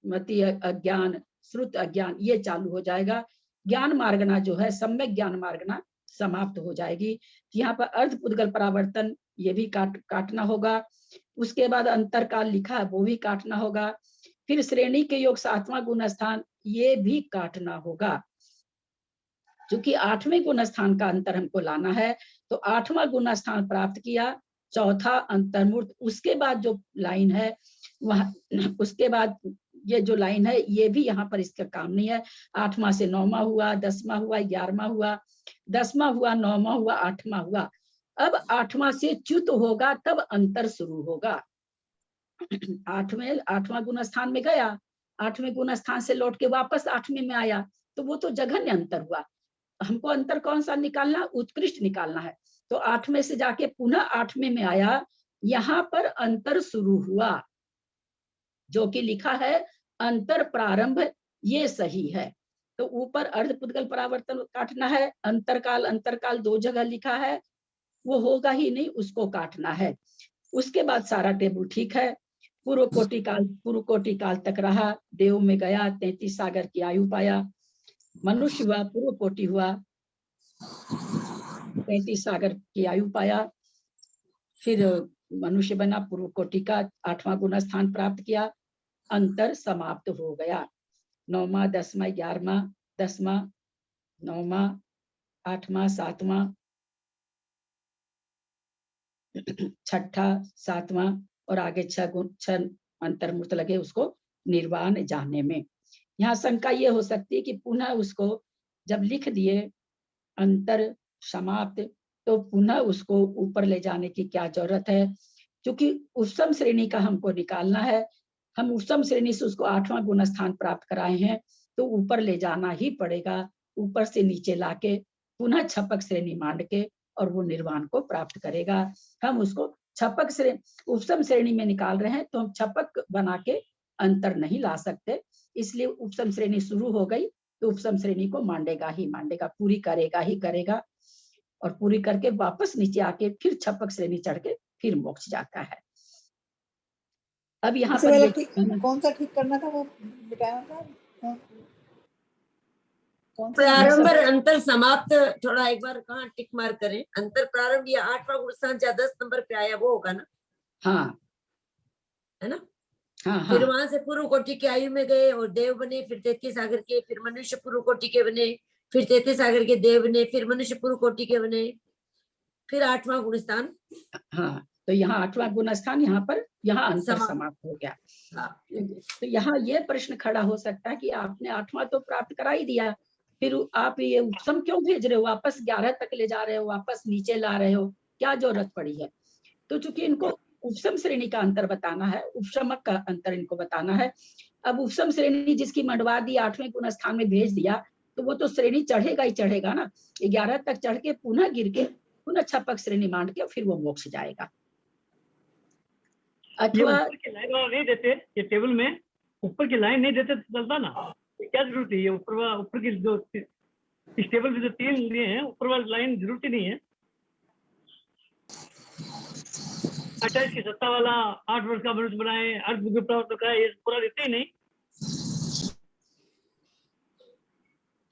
मति अज्ञान, श्रुत अज्ञान, ये चालू हो जाएगा। ज्ञान मार्गना जो है, सम्यक ज्ञान मार्गना समाप्त हो जाएगी। यहाँ पर अर्ध पुद्गल परावर्तन ये भी काटना होगा। उसके बाद अंतरकाल लिखा है, वो भी काटना होगा। फिर श्रेणी के योग 7वां गुण स्थान, ये भी काटना होगा। क्योंकि 8वें गुण स्थान का अंतर हमको लाना है, तो 8वां गुण स्थान प्राप्त किया, चौथा अंतर्मूर्त। उसके बाद जो लाइन है वह, उसके बाद ये जो लाइन है ये भी यहाँ पर इसका काम नहीं है। 8वां से 9वां हुआ, 10वां हुआ, 11वां हुआ, 10वां हुआ, 9वां हुआ, 8वां हुआ। अब 8वां से च्युत होगा तब अंतर शुरू होगा। 8वां गुण स्थान में गया, 8वें गुण स्थान से लौट के वापस 8वें में आया, तो वो तो जघन्य अंतर हुआ। हमको अंतर कौन सा निकालना? उत्कृष्ट निकालना है। तो 8वें से जाके पुनः 8वें में आया, यहाँ पर अंतर शुरू हुआ, जो कि लिखा है अंतर प्रारंभ, ये सही है। तो ऊपर अर्ध पुद्गल परावर्तन काटना है, अंतरकाल, अंतरकाल 2 जगह लिखा है, वो होगा ही नहीं, उसको काटना है। उसके बाद सारा टेबल ठीक है। पूर्व कोटि काल तक रहा, देव में गया, 33 सागर की आयु पाया, मनुष्य हुआ, पूर्व कोटि हुआ, 33 सागर की आयु पाया, फिर मनुष्य बना, पूर्व कोटि का 8वां गुण स्थान प्राप्त किया, अंतर समाप्त हो गया। 9वां, 10वां, 11वां, 10वां, 9वां, 8वां, 7वां, 6ठा, 7वां और आगे 6 अंतर्मूर्त लगे उसको निर्वाण जानने में। यहाँ शंका ये हो सकती है कि पुनः उसको जब लिख दिए अंतर समाप्त, तो पुनः उसको ऊपर ले जाने की क्या जरूरत है? क्योंकि उपसम श्रेणी का हमको निकालना है। हम उपसम श्रेणी से उसको 8वां गुण स्थान प्राप्त कराए हैं, तो ऊपर ले जाना ही पड़ेगा। ऊपर से नीचे लाके पुनः छपक श्रेणी मांड के और वो निर्वाण को प्राप्त करेगा। हम उसको छपक श्रेणी, उपसम श्रेणी में निकाल रहे हैं, तो हम छपक बना के अंतर नहीं ला सकते, इसलिए उपसम श्रेणी शुरू हो गई तो उपसम श्रेणी को मांडेगा ही मांडेगा, पूरी करेगा ही करेगा, और पूरी करके वापस नीचे आके फिर छपक श्रेणी चढ़ के फिर मोक्ष जाता है। अब यहाँ पर कौन सा ठीक करना था, वो बताया था प्रारंभ और अंतर समाप्त, थोड़ा एक बार कहाँ टिक मार करें? अंतर प्रारंभ या 8वां गुण स्थान 10 नंबर पे आया वो होगा ना? हाँ, है ना? हाँ, फिर हाँ। वहां से पूर्व कोटि की आयु में गए और देव बने, फिर 33 सागर के, फिर मनुष्य पूर्व कोटि के बने, फिर 33 सागर के देव बने, फिर मनुष्य पूर्व कोटि के बने, फिर 8वां गुण स्थान। हाँ, तो यहाँ 8वां गुण स्थान, यहाँ पर यहाँ अंतर समाप्त हो गया। तो यहाँ ये प्रश्न खड़ा हो सकता है कि आपने 8वां तो प्राप्त करा ही दिया, फिर आप ये उपसम क्यों भेज रहे हो? वापस 11 तक ले जा रहे हो, वापस नीचे ला रहे हो, क्या जरूरत पड़ी है? तो चूंकि इनको उपसम श्रेणी का अंतर बताना है, उपशमक का अंतर इनको बताना है। अब उपसम श्रेणी जिसकी मंडवा दी 8वें गुण स्थान में भेज दिया, तो वो तो श्रेणी चढ़ेगा ही चढ़ेगा ना। 11 तक चढ़ के पुनः गिर के पुनः छपक श्रेणी मांड के फिर वो मोक्ष जाएगा। अथवा ऊपर की लाइन नहीं देते, ये टेबल में ऊपर की लाइन नहीं देते तो चलता ना, क्या जरूरत है? ये ऊपर की जो इस टेबल में जो 3 लिए हैं, ऊपर वाली लाइन जरूरत ही नहीं है। 28 की सत्ता वाला 8 वर्ष का मनुष्य बनाए, 8 बुद्धि प्राप्त कराए, ये पूरा देते ही नहीं।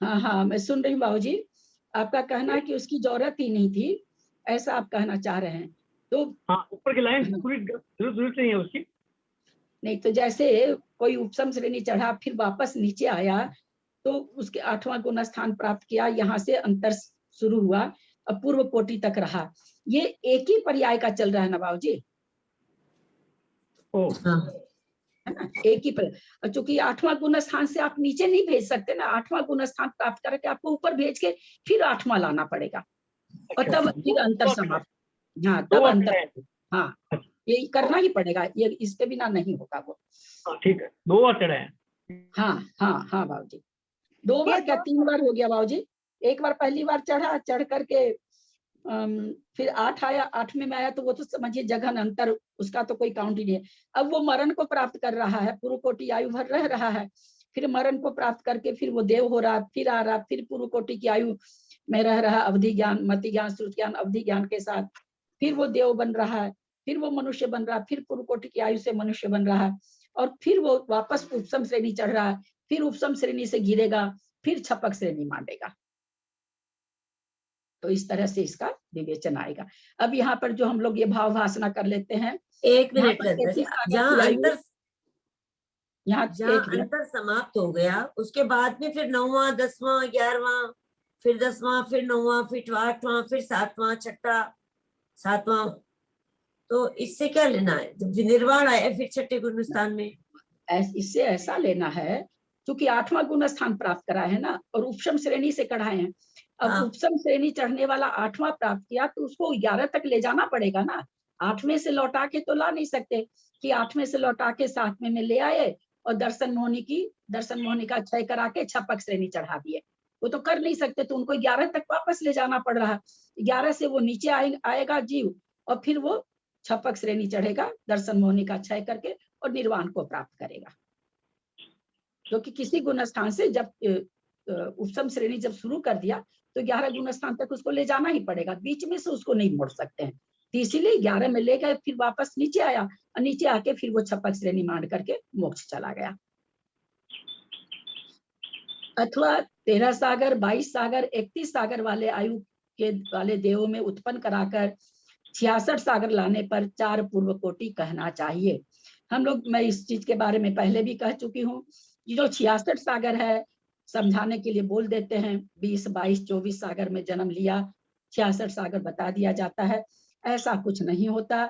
हाँ, हाँ, मैं सुन रही हूँ बाबूजी, आपका कहना है कि उसकी जरूरत ही नहीं थी, ऐसा आप कहना चाह रहे हैं। तो हाँ, ऊपर की लाइन पूरी जरूरत नहीं है उसकी। नहीं तो जैसे कोई उपसम श्रेणी चढ़ा फिर वापस नीचे आया, तो उसके 8वां गुण स्थान प्राप्त किया, यहाँ से अंतर शुरू हुआ, अब पूर्व कोटि तक रहा। ये एक ही पर्याय का चल रहा है ना बाबूजी, है ना? एक ही पर्याय। चूंकि 8वां गुण स्थान से आप नीचे नहीं भेज सकते ना, 8वां गुण स्थान प्राप्त करके आपको ऊपर भेज के फिर 8वां लाना पड़ेगा, और तब फिर अंतर समाप्त। हाँ, तब अंतर, हाँ, ये करना ही पड़ेगा, ये इसके बिना नहीं होगा वो। हाँ, ठीक है, 2 बार चढ़े हैं, हाँ हाँ हाँ बाबूजी, 2 बार क्या 3 बार हो गया बाबूजी। एक बार पहली बार चढ़ा, चढ़ करके फिर 8 आया, 8वें में आया तो वो तो समझिए जघन अंतर, उसका तो कोई काउंट ही नहीं है। अब वो मरण को प्राप्त कर रहा है, पूर्व कोटि आयु भर रह रहा है, फिर मरण को प्राप्त करके फिर वो देव हो रहा, फिर आ रहा, फिर पूर्व कोटि की आयु में रह रहा, अवधि ज्ञान, मति ज्ञान, श्रुति ज्ञान, अवधि ज्ञान के साथ, फिर वो देव बन रहा है, फिर वो मनुष्य बन रहा, फिर पूर्व कोटि की आयु से मनुष्य बन रहा है, और फिर वो वापस उपसम श्रेणी चढ़ रहा है, फिर उपसम श्रेणी से गिरेगा, फिर छपक श्रेणी मांडेगा। तो इस तरह से इसका विवेचन आएगा। अब यहाँ पर जो हम लोग ये भाव भाषणा कर लेते हैं, एक यहाँ मिनट पर लगता 33 है, सागर जहाँ की आयु, अंतर यहाँ जहाँ एक मिनट, अंतर समाप्त हो गया उसके बाद में फिर 9वां 10वां 11वां, फिर 10वां, फिर 9वां, फिर 8वां, फिर 7वां, छठा 7वां, तो इससे क्या लेना है? जब निर्वाण आया फिर छठे गुण स्थान में, इससे ऐसा लेना है क्योंकि 8वां गुण स्थान प्राप्त करा है ना, और उपशम श्रेणी से कढ़ाए हैं। अब हाँ। उपशम श्रेणी चढ़ने वाला 8वां प्राप्त किया तो उसको 11 तक ले जाना पड़ेगा ना। 8वें से लौटा के तो ला नहीं सकते कि 8वें से लौटा के 7वें में ले आए और दर्शन मोहिनी का क्षय करा के छपक श्रेणी चढ़ा दिए, वो तो कर नहीं सकते। तो उनको 11 तक वापस ले जाना पड़ रहा है। 11 से वो नीचे आएगा जीव, और फिर वो छपक श्रेणी चढ़ेगा, दर्शन मोहिनी का क्षय करके, और निर्वाण को प्राप्त करेगा। क्योंकि किसी गुण स्थान से जब उपसम श्रेणी जब शुरू कर दिया तो 11 गुण स्थान तक उसको ले जाना ही पड़ेगा, बीच में से उसको नहीं मोड़ सकते हैं। तो इसीलिए 11 में ले गए, फिर वापस नीचे आया, और नीचे आके फिर वो छपक श्रेणी मान करके मोक्ष चला गया। अथवा 13 सागर, 22 सागर, 31 सागर वाले आयु के वाले देवों में उत्पन्न कराकर 66 सागर लाने पर 4 पूर्व कोटि कहना चाहिए। हम लोग, मैं इस चीज के बारे में पहले भी कह चुकी हूँ। ये जो 66 सागर है, समझाने के लिए बोल देते हैं 20, 22, 24 सागर में जन्म लिया, 66 सागर बता दिया जाता है। ऐसा कुछ नहीं होता।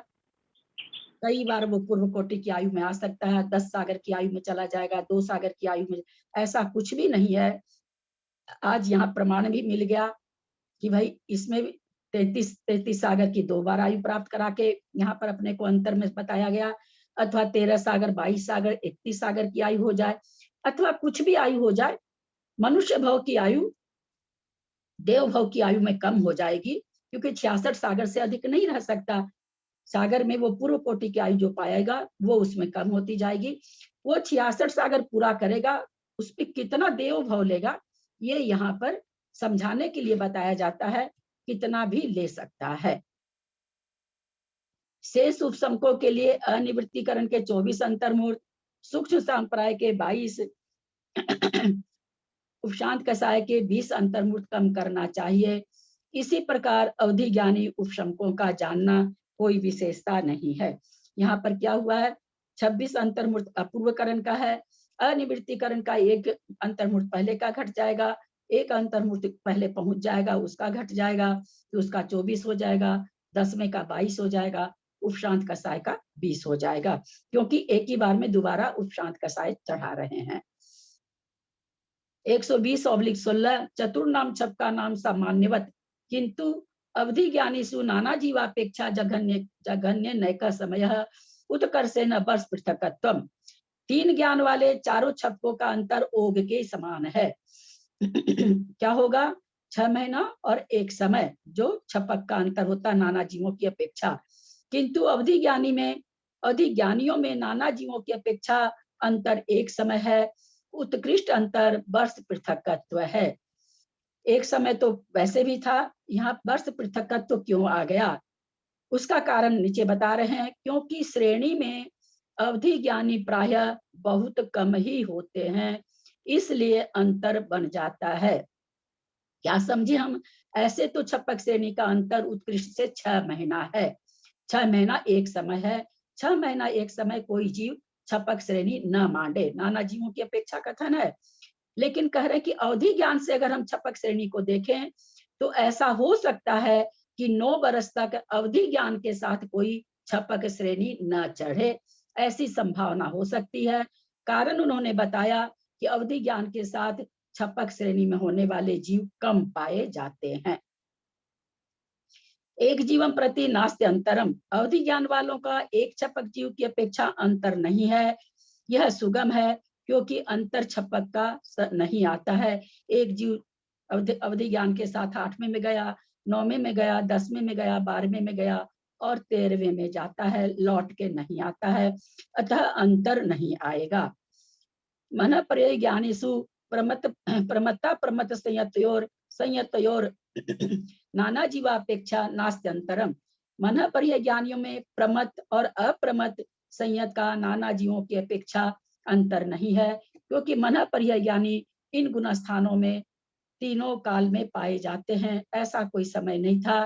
कई बार वो पूर्व कोटि की आयु में आ सकता है, 10 सागर की आयु में चला जाएगा, 2 सागर की आयु में, ऐसा कुछ भी नहीं है। आज यहाँ प्रमाण भी मिल गया कि भाई इसमें 33 सागर की 2 बार आयु प्राप्त करा के यहाँ पर अपने को अंतर में बताया गया। अथवा 13 सागर, 22 सागर, 31 सागर की आयु हो जाए, अथवा कुछ भी आयु हो जाए, मनुष्य भव की आयु देव भव की आयु में कम हो जाएगी, क्योंकि 66 सागर से अधिक नहीं रह सकता। सागर में वो पूर्व कोटि की आयु जो पाएगा वो उसमें कम होती जाएगी। वो 66 सागर पूरा करेगा, उस पर कितना देव भव लेगा ये यहाँ पर समझाने के लिए बताया जाता है, कितना भी ले सकता है। शेष उपसमकों के लिए अनिवृत्तिकरण के 24 अंतर्मूर्त, सूक्ष्म संप्राय के 22, उपशांत कसाय के 20 अंतर्मूर्त कम करना चाहिए। इसी प्रकार अवधि ज्ञानी उपशमकों का जानना कोई विशेषता नहीं है। यहाँ पर क्या हुआ है, 26 अंतर्मूर्त अपूर्वकरण का है, अनिवृत्तिकरण का 1 अंतर्मूर्त पहले का घट जाएगा, 1 अंतर्मूर्त पहले पहुंच जाएगा उसका घट जाएगा, तो उसका 24 हो जाएगा, 10वें का 22 हो जाएगा, उपशांत कसाय का 20 हो जाएगा, क्योंकि एक ही बार में दोबारा उपशांत कसाय चढ़ा रहे हैं। 120/16 चतुर्नाम छपका नाम सामान्यवत, किंतु अवधि ज्ञानी सु नाना जीवापेक्षा जघन्य नैक समय उत्कर्षेण वर्ष पृथकत्वम। 3 ज्ञान वाले चारों छपकों का अंतर ओग के समान है। क्या होगा, 6 महीना और 1 समय जो छपक का अंतर होता नाना जीवों की अपेक्षा, किंतु अवधि ज्ञानियों में नाना जीवों की अपेक्षा अंतर 1 समय है। उत्कृष्ट अंतर वर्ष पृथकत्व है। 1 समय तो वैसे भी था, यहाँ वर्ष पृथकत्व क्यों आ गया, उसका कारण नीचे बता रहे हैं। क्योंकि श्रेणी में अवधि ज्ञानी प्रायः बहुत कम ही होते हैं, इसलिए अंतर बन जाता है। क्या समझे हम, ऐसे तो छपक श्रेणी का अंतर उत्कृष्ट से 6 महीना है, 6 महीना 1 समय है, 6 महीना 1 समय कोई जीव छपक श्रेणी न मांडे, नाना जीवों की अपेक्षा कथन है। लेकिन कह रहे कि अवधि ज्ञान से अगर हम छपक श्रेणी को देखें तो ऐसा हो सकता है कि 9 वर्ष तक अवधि ज्ञान के साथ कोई छपक श्रेणी न चढ़े, ऐसी संभावना हो सकती है। कारण उन्होंने बताया कि अवधि ज्ञान के साथ छपक श्रेणी में होने वाले जीव कम पाए जाते हैं। एक जीवन प्रति नास्ति अंतरम, अवधि ज्ञान वालों का एक छपक जीव की अपेक्षा अंतर नहीं है। यह सुगम है क्योंकि अंतर छपक का नहीं आता है। एक जीव अवधि ज्ञान के साथ 8वें में गया, 9वें में गया, 10वें में गया, 12वें में गया और 13वें में जाता है, लौट के नहीं आता है, अतः अंतर नहीं आएगा। मन पर्याय ज्ञानेषु प्रमत्ता प्रमत्त संयतयोर नाना जीवापेक्षा नास्त्यंतरम। मन पर्याय ज्ञानियों में प्रमत्त और अप्रमत्त संयत का नाना जीवों की अपेक्षा अंतर नहीं है, क्योंकि मन पर्याय ज्ञानी इन गुण स्थानों में तीनों काल में पाए जाते हैं। ऐसा कोई समय नहीं था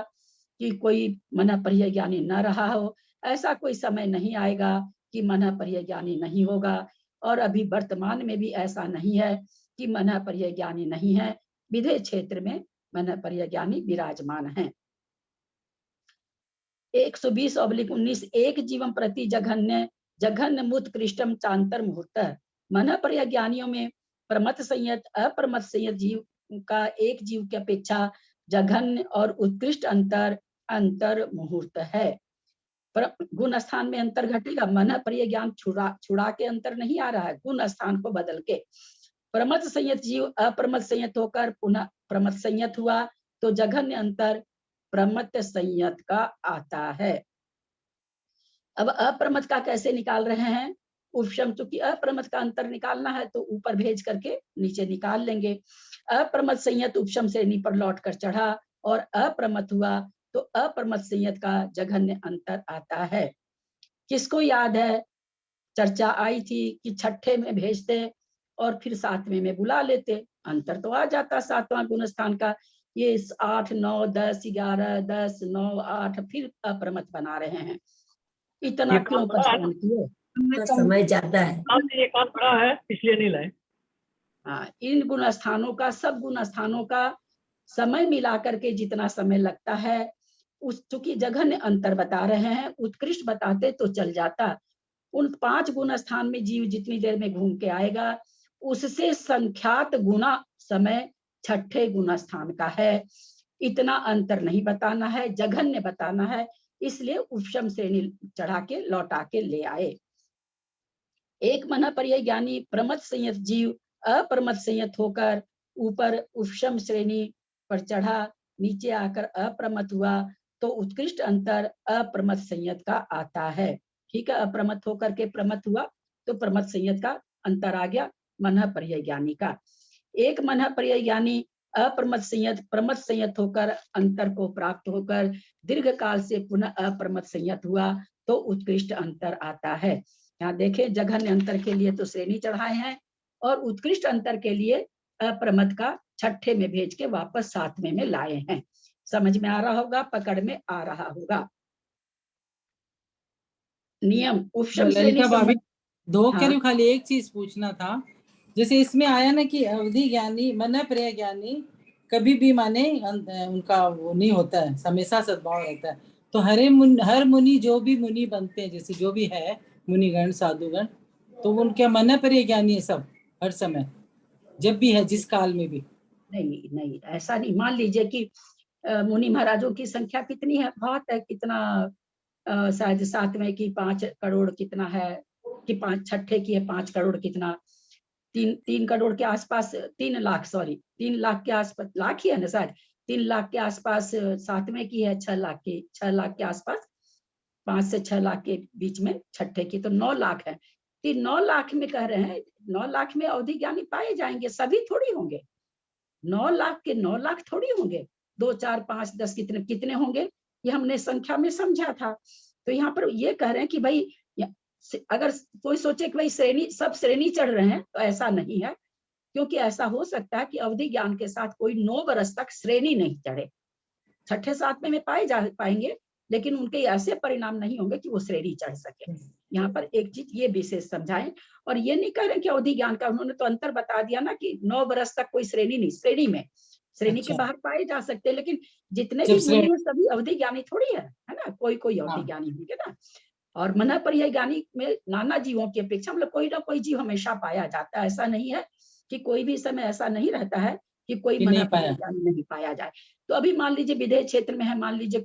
कि कोई मन पर्याय ज्ञानी न रहा हो, ऐसा कोई समय नहीं आएगा कि मन पर्याय ज्ञानी नहीं होगा, और अभी वर्तमान में भी ऐसा नहीं है कि मन पर्याय ज्ञानी नहीं है। विधेय क्षेत्र में मन पर्याय ज्ञानी विराजमान है। 120/19 एक जीवन प्रति जघन्य मुत्कृष्टम चांतर मुहूर्त। मन पर्याय ज्ञानियों में प्रमत्त संयत अप्रमत्त संयत जीव का एक जीव की अपेक्षा जघन्य और उत्कृष्ट अंतर मुहूर्त है। गुण स्थान में अंतर घटेगा। मन पर्याय ज्ञान छुड़ा के अंतर नहीं आ रहा है, गुण स्थान को बदल के। प्रमत्त संयत जीव अप्रमत्त संयत होकर पुनः प्रमत्त संयत हुआ तो जघन्य अंतर प्रमत्त संयत का आता है। अब अप्रमत्त का कैसे निकाल रहे हैं? उपशम, चूंकि अप्रमत्त का अंतर निकालना है तो ऊपर भेज करके नीचे निकाल लेंगे। अप्रमत्त संयत उपशम श्रेणी पर लौट कर चढ़ा और अप्रमत्त हुआ तो अप्रमत्त संयत का जघन्य अंतर आता है। किसको याद है? चर्चा आई थी कि 6ठे में भेजते और फिर 7वें में बुला लेते, अंतर तो आ जाता 7वां गुण स्थान का। ये 8, 9, 10, 11, 10, 9, 8 फिर अप्रमत्त बना रहे हैं। इतना क्यों परेशान किए? समय ज्यादा है, ये काम बड़ा है इसलिए नहीं लाए। हाँ, इन गुण स्थानों का, सब गुण स्थानों का समय मिला करके जितना समय लगता है, उस चूंकि जघन्य अंतर बता रहे हैं, उत्कृष्ट बताते तो चल जाता। उन 5 गुण स्थान में जीव जितनी देर में घूम के आएगा, उससे संख्यात गुना समय 6ठे गुण स्थान का है। इतना अंतर नहीं बताना है, जघन्य बताना है, इसलिए उपशम श्रेणी चढ़ा के लौटा के ले आए। एक मन पर्याय ज्ञानी प्रमत्त संयत जीव अप्रमत्त संयत होकर ऊपर उपशम श्रेणी पर चढ़ा, नीचे आकर अप्रमत्त हुआ तो उत्कृष्ट अंतर अप्रमत्त संयत का आता है। ठीक है, अप्रमत्त होकर के प्रमत्त हुआ तो प्रमत्त संयत का अंतर आ गया मन पर्याय ज्ञानी का। एक मन पर्याय ज्ञानी अप्रमत्त संयत प्रमत्त संयत होकर अंतर को प्राप्त होकर दीर्घ काल से पुनः अप्रमत्त संयत हुआ तो उत्कृष्ट अंतर आता है। यहाँ देखें, जघन्य अंतर के लिए तो श्रेणी चढ़ाए हैं और उत्कृष्ट अंतर के लिए अप्रमत्त का 6ठे में भेज के वापस 7वें में लाए हैं। समझ में आ रहा होगा, पकड़ में आ रहा होगा। नियम उपशम श्रेणी ललिता भाभी, दो हाँ। करीब खाली एक चीज पूछना था। जैसे इसमें आया ना कि अवधि ज्ञानी मन पर्याय ज्ञानी कभी भी माने उनका वो नहीं होता है, हमेशा सद्भाव रहता है। तो हर मुनि जो भी मुनि बनते हैं, जैसे जो भी है मुनिगण साधुगण, तो उनके मन पर्याय ज्ञानी है सब, हर समय, जब भी है, जिस काल में भी। नहीं नहीं, ऐसा नहीं। मान लीजिए कि मुनि महाराजों की संख्या कितनी है? बहुत है। कितना शायद 7वें की 5 करोड़ कितना है कि 6ठे की है 5 करोड़ कितना, 3 करोड़ के आसपास, 3 लाख, सॉरी 3 लाख के आसपास, लाख ही है ना शायद, 3 लाख के आसपास 7वें की है, 6 लाख के आसपास, 5 से 6 लाख के बीच में 6ठे की, तो 9 लाख है। 9 लाख में कह रहे हैं, 9 लाख में अवधि ज्ञानी पाए जाएंगे, सभी थोड़ी होंगे। 9 लाख के 9 लाख थोड़ी होंगे, 2, 4, 5, 10 कितने होंगे, ये हमने संख्या में समझा था। तो यहाँ पर ये कह रहे हैं कि भाई अगर कोई सोचे कि भाई सब श्रेणी चढ़ रहे हैं, तो ऐसा नहीं है, क्योंकि ऐसा हो सकता है कि अवधि ज्ञान के साथ कोई 9 वर्ष तक श्रेणी नहीं चढ़े, 6ठे 7वें में पाए जा पाएंगे, लेकिन उनके ऐसे परिणाम नहीं होंगे कि वो श्रेणी चढ़ सके। यहाँ पर एक चीज ये विशेष समझाएं, और ये नहीं कह रहे कि अवधि ज्ञान का, उन्होंने तो अंतर बता दिया ना कि 9 वर्ष तक कोई श्रेणी नहीं, श्रेणी के बाहर पाए जा सकते हैं, लेकिन जितने भी मुनि हैं सभी अवधि ज्ञानी थोड़ी है ना, कोई अवधि ज्ञानी होंगे ना। और मन पर्याय ज्ञानी में नाना जीवों की अपेक्षा, मतलब कोई ना कोई जीव हमेशा पाया जाता है। ऐसा नहीं है कि कोई भी समय ऐसा नहीं रहता है कि कोई मन पर्याय ज्ञानी नहीं पाया जाए। तो अभी मान लीजिए विधेय क्षेत्र में है, मान लीजिए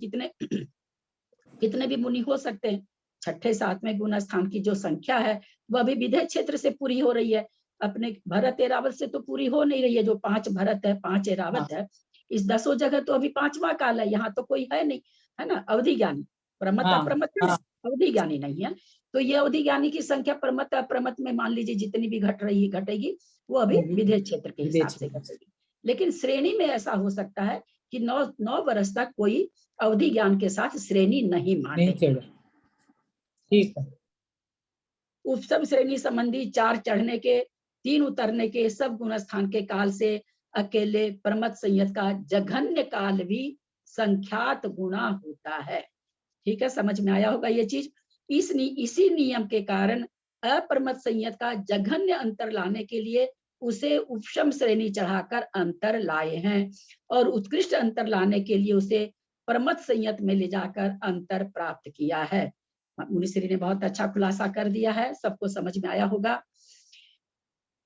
कितने भी मुनि हो सकते हैं, 6ठे 7वें गुण स्थान की जो संख्या है वो अभी विधेय क्षेत्र से पूरी हो रही है। अपने भरत एरावत से तो पूरी हो नहीं रही है, जो 5 भरत है 5 एरावत है, इस 10 जगह तो अभी 5वां काल है, यहाँ तो कोई है नहीं, है ना, अवधि ज्ञानी। प्रमत हाँ, अप्रमत है, हाँ। अवधि ज्ञानी नहीं है। तो ये अवधि ज्ञानी की संख्या प्रमत अप्रमत में मान लीजिए जितनी भी घटेगी वो अभी वो भी विधेय क्षेत्र के विधेय हिसाब से क्षेत्र। घटेगी। लेकिन श्रेणी में ऐसा हो सकता है कि 9 वर्ष तक कोई अवधि ज्ञान के साथ श्रेणी नहीं नहीं माने। चढ़ा, ठीक है। उपसम श्रेणी संबंधी 4 चढ़ने के 3 उतरने के सब गुणस्थान के काल से अकेले प्रमत संयत का जघन्य काल भी संख्यात गुणा होता है। ठीक है, समझ में आया होगा ये चीज। इसी नियम के कारण अप्रमत संयत का जघन्य अंतर लाने के लिए उसे उपशम श्रेणी चढ़ाकर अंतर लाए हैं, और उत्कृष्ट अंतर लाने के लिए उसे प्रमत संयत में ले जाकर अंतर प्राप्त किया है। मुनिश्री ने बहुत अच्छा खुलासा कर दिया है, सबको समझ में आया होगा।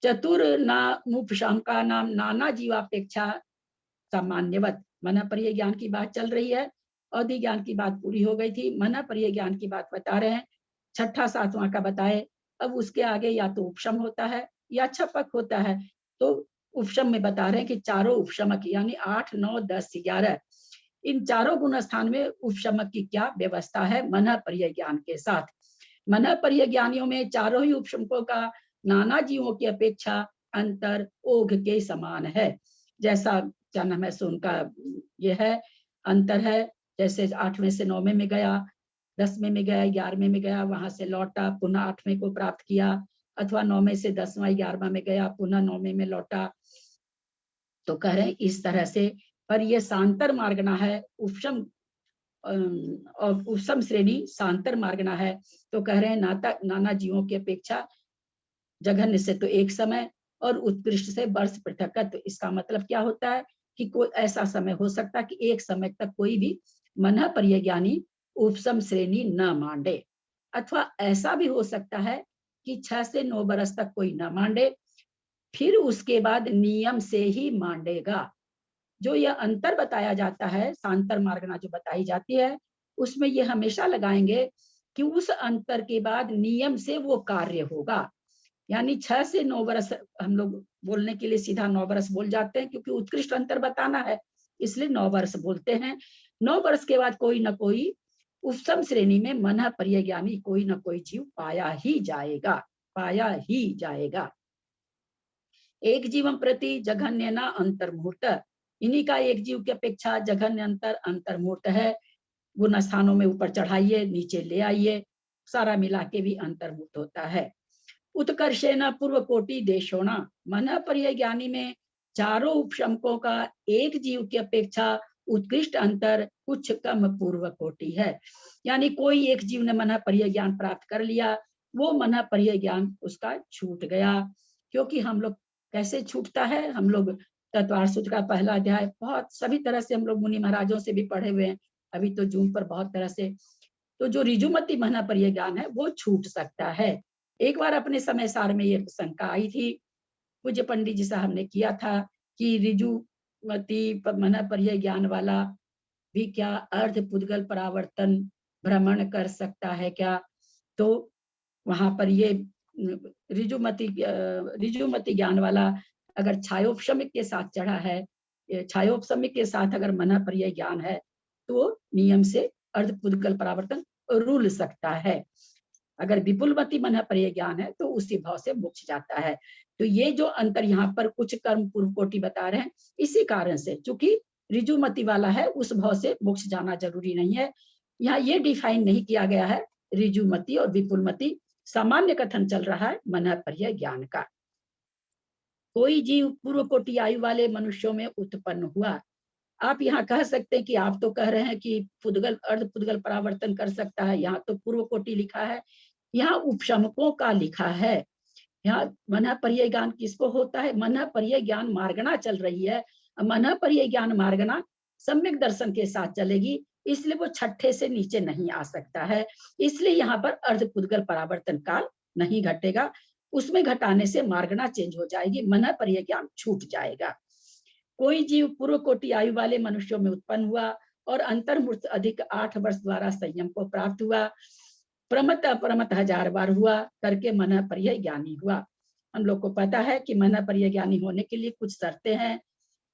चतुर नामुपशम का नाम नाना जीवापेक्षा सामान्यवत, मना परिय ज्ञान की बात चल रही है, अवधि ज्ञान की बात पूरी हो गई थी, मना परिय ज्ञान की बात बता रहे हैं। 6ठा 7वां का बताए। अब उसके आगे या तो उपशम होता है या छपक होता है। तो उपशम में बता रहे हैं कि चारों उपशमक यानी 8, 9, 10, 11 इन चारों गुण स्थान में उपशमक की क्या व्यवस्था है मन परिय ज्ञान के साथ। मन परिय ज्ञानियों में चारों ही उपशमकों का नाना जीवों की अपेक्षा अंतर ओघ के समान है। जैसा क्या नाम है सो उनका ये है अंतर है, जैसे 8वें से 9वें में गया, 10वें में गया, 11वें में गया, वहां से लौटा, पुनः 8वें को प्राप्त किया, अथवा 9वें से 10वां 11वां में गया, पुनः 9वें में लौटा। तो कह रहे हैं इस तरह से, पर यह सांतर मार्गना है, उपशम और उपशम श्रेणी सांतर मार्गना है। तो कह रहे हैं नाना जीवों की अपेक्षा जघन्य से तो एक समय और उत्कृष्ट से वर्ष पृथक। तो इसका मतलब क्या होता है कि कोई ऐसा समय हो सकता है कि एक समय तक कोई भी मन परिय ज्ञानी उपशम श्रेणी न मांडे, अथवा ऐसा भी हो सकता है कि 6 से 9 वर्ष तक कोई न मांडे, फिर उसके बाद नियम से ही मांडेगा। जो यह अंतर बताया जाता है, सांतर मार्गना जो बताई जाती है, उसमें ये हमेशा लगाएंगे कि उस अंतर के बाद नियम से वो कार्य होगा। यानी 6 से 9 वर्ष हम लोग बोलने के लिए सीधा 9 वर्ष बोल जाते हैं, क्योंकि उत्कृष्ट अंतर बताना है, इसलिए 9 वर्ष बोलते हैं। 9 वर्ष के बाद कोई न कोई उपशम श्रेणी में मन परिय ज्ञानी कोई न कोई जीव पाया ही जाएगा, पाया ही जाएगा। एक जीवम प्रति जघन्य न अंतर्मुहूर्त, इन्हीं का एक जीव की अपेक्षा जघन्य अंतर अंतर्मुहूर्त है। गुण स्थानों में ऊपर चढ़ाइए नीचे ले आइए, सारा मिला के भी अंतर्मुहूर्त होता है। उत्कर्षेण पूर्व कोटि देशोणा, मन परिय ज्ञानी में चारों उपशमकों का एक जीव की अपेक्षा उत्कृष्ट अंतर कुछ कम पूर्व कोटि है। यानी कोई एक जीव ने मन परिय ज्ञान प्राप्त कर लिया, वो मन परिय ज्ञान उसका छूट गया। क्योंकि हम लोग कैसे छूटता है, हम लोग तत्वार सूत्र का पहला अध्याय बहुत सभी तरह से हम लोग मुनि महाराजों से भी पढ़े हुए हैं, अभी तो जूम पर बहुत तरह से। तो जो रिजुमति मन परिय ज्ञान है वो छूट सकता है। एक बार अपने समय सार में ये शंका आई थी, पूज्य पंडित जी साहब ने किया था कि रिजुमति मन परिय ज्ञान वाला भी क्या अर्ध पुद्गल परावर्तन भ्रमण कर सकता है क्या। तो वहां पर ये रिजुमति ज्ञान वाला अगर छायोपशमिक के साथ चढ़ा है, छायोपशमिक के साथ अगर मन परिय ज्ञान है, तो नियम से अर्ध पुद्गल परावर्तन रुल सकता है। अगर विपुलमति मन परिय ज्ञान है तो उसी भाव से मोक्ष जाता है। तो ये जो अंतर यहाँ पर कुछ कर्म पूर्व कोटि बता रहे हैं, इसी कारण से, चूंकि रिजुमति वाला है उस भाव से मोक्ष जाना जरूरी नहीं है। यहाँ ये डिफाइन नहीं किया गया है रिजुमति और विपुलमति, सामान्य कथन चल रहा है मन परिय ज्ञान का। कोई जीव पूर्व कोटि आयु वाले मनुष्यों में उत्पन्न हुआ। आप यहाँ कह सकते हैं कि आप तो कह रहे हैं कि पुद्गल अर्ध पुद्गल परावर्तन कर सकता है, यहाँ तो पूर्व कोटि लिखा है, यहाँ उपशमकों का लिखा है। यहाँ मन परिय ज्ञान किसको होता है, मन परिय ज्ञान मार्गना चल रही है, मन परिय ज्ञान मार्गना सम्यक दर्शन के साथ चलेगी, इसलिए वो 6ठे से नीचे नहीं आ सकता है। इसलिए यहाँ पर अर्ध पुद्गल परावर्तन काल नहीं घटेगा, उसमें घटाने से मार्गना चेंज हो जाएगी, मन परिय ज्ञान छूट जाएगा। कोई जीव पूर्व कोटि आयु वाले मनुष्यों में उत्पन्न हुआ और अंतर्मुहूर्त अधिक 8 वर्ष द्वारा संयम को प्राप्त हुआ, प्रमत अपरमत 1000 बार हुआ करके मन परिय ज्ञानी हुआ। हम लोग को पता है कि मन परिय ज्ञानी होने के लिए कुछ शर्तें हैं।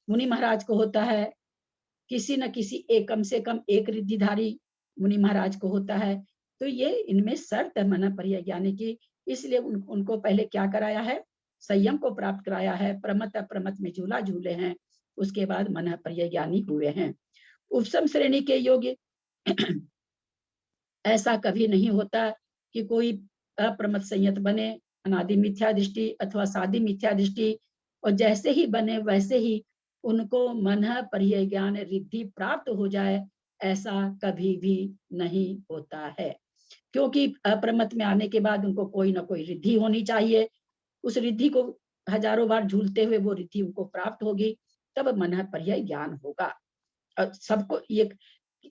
मुनि महाराज को होता है, किसी न किसी एक, कम से कम एक रिद्धिधारी मुनि महाराज को होता है। तो ये इनमें शर्त है मन परिय ज्ञानी की। इसलिए उनको पहले क्या कराया है, संयम को प्राप्त कराया है, प्रमत अप्रमत में झूला झूले हैं, उसके बाद मन परिय ज्ञानी हुए हैं। उपसम श्रेणी के योग्य ऐसा कभी नहीं होता कि कोई अप्रमत संयत बने, अनादि मिथ्या दृष्टि अथवा सादी मिथ्या दृष्टि, और जैसे ही बने वैसे ही उनको मन परिय ज्ञान रिद्धि प्राप्त हो जाए, ऐसा कभी भी नहीं होता है। क्योंकि अप्रमत में आने के बाद उनको कोई ना कोई रिद्धि होनी चाहिए। उस रिद्धि को हजारों बार झूलते हुए वो रिद्धि उनको प्राप्त होगी, तब मन परिय ज्ञान होगा। और सबको ये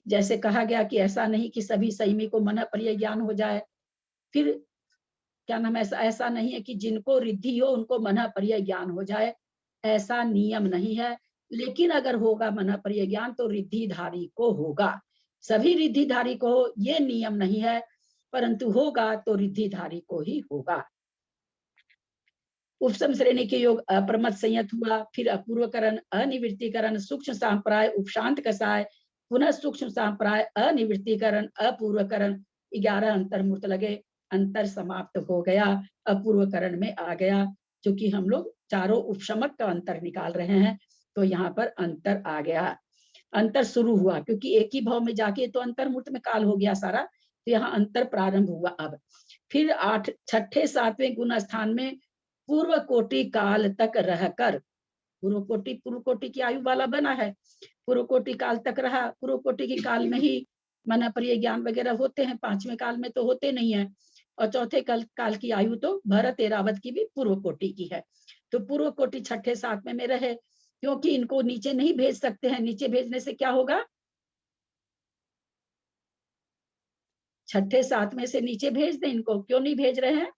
जैसे कहा गया कि ऐसा नहीं कि सभी संयमी को मन परिय ज्ञान हो जाए, फिर क्या नाम, ऐसा नहीं है कि जिनको रिद्धि हो उनको मन परिय ज्ञान हो जाए, ऐसा नियम नहीं है। लेकिन अगर होगा मन परिय ज्ञान तो रिद्धिधारी को होगा, सभी रिद्धिधारी को हो ये नियम नहीं है, परंतु होगा तो रिद्धिधारी को ही होगा। उपसम श्रेणी के योग अप्रमत संयत हुआ, फिर अपूर्वकरण, अनिवृत्तिकरण, सूक्ष्म सांप्राय, उपशांत कसाय, पुनः सूक्ष्म सांप्राय, अनिवृत्तिकरण, अपूर्वकरण, 11 अंतर्मूर्त लगे, अंतर समाप्त हो गया, अपूर्वकरण में आ गया। क्योंकि हम लोग चारों उपशमक का अंतर निकाल रहे हैं, तो यहाँ पर अंतर आ गया, अंतर शुरू हुआ, क्योंकि एक ही भाव में जाके तो अंतर्मूर्त में काल हो गया सारा, तो यहाँ अंतर प्रारंभ हुआ। अब फिर 6ठे 7वें गुण स्थान में पूर्व कोटि काल तक रहकर, पूर्व कोटि की आयु वाला बना है, पूर्व कोटि काल तक रहा, पूर्व कोटि के काल में ही मन परिय ज्ञान वगैरह होते हैं, 5वें काल में तो होते नहीं है, और चौथे काल की आयु तो भरत एरावत की भी पूर्व कोटि की है। तो पूर्व कोटि 6ठे 7वें में रहे, क्योंकि इनको नीचे नहीं भेज सकते हैं, नीचे भेजने से क्या होगा, 6ठे 7वें से नीचे भेज दें इनको, क्यों नहीं भेज रहे हैं,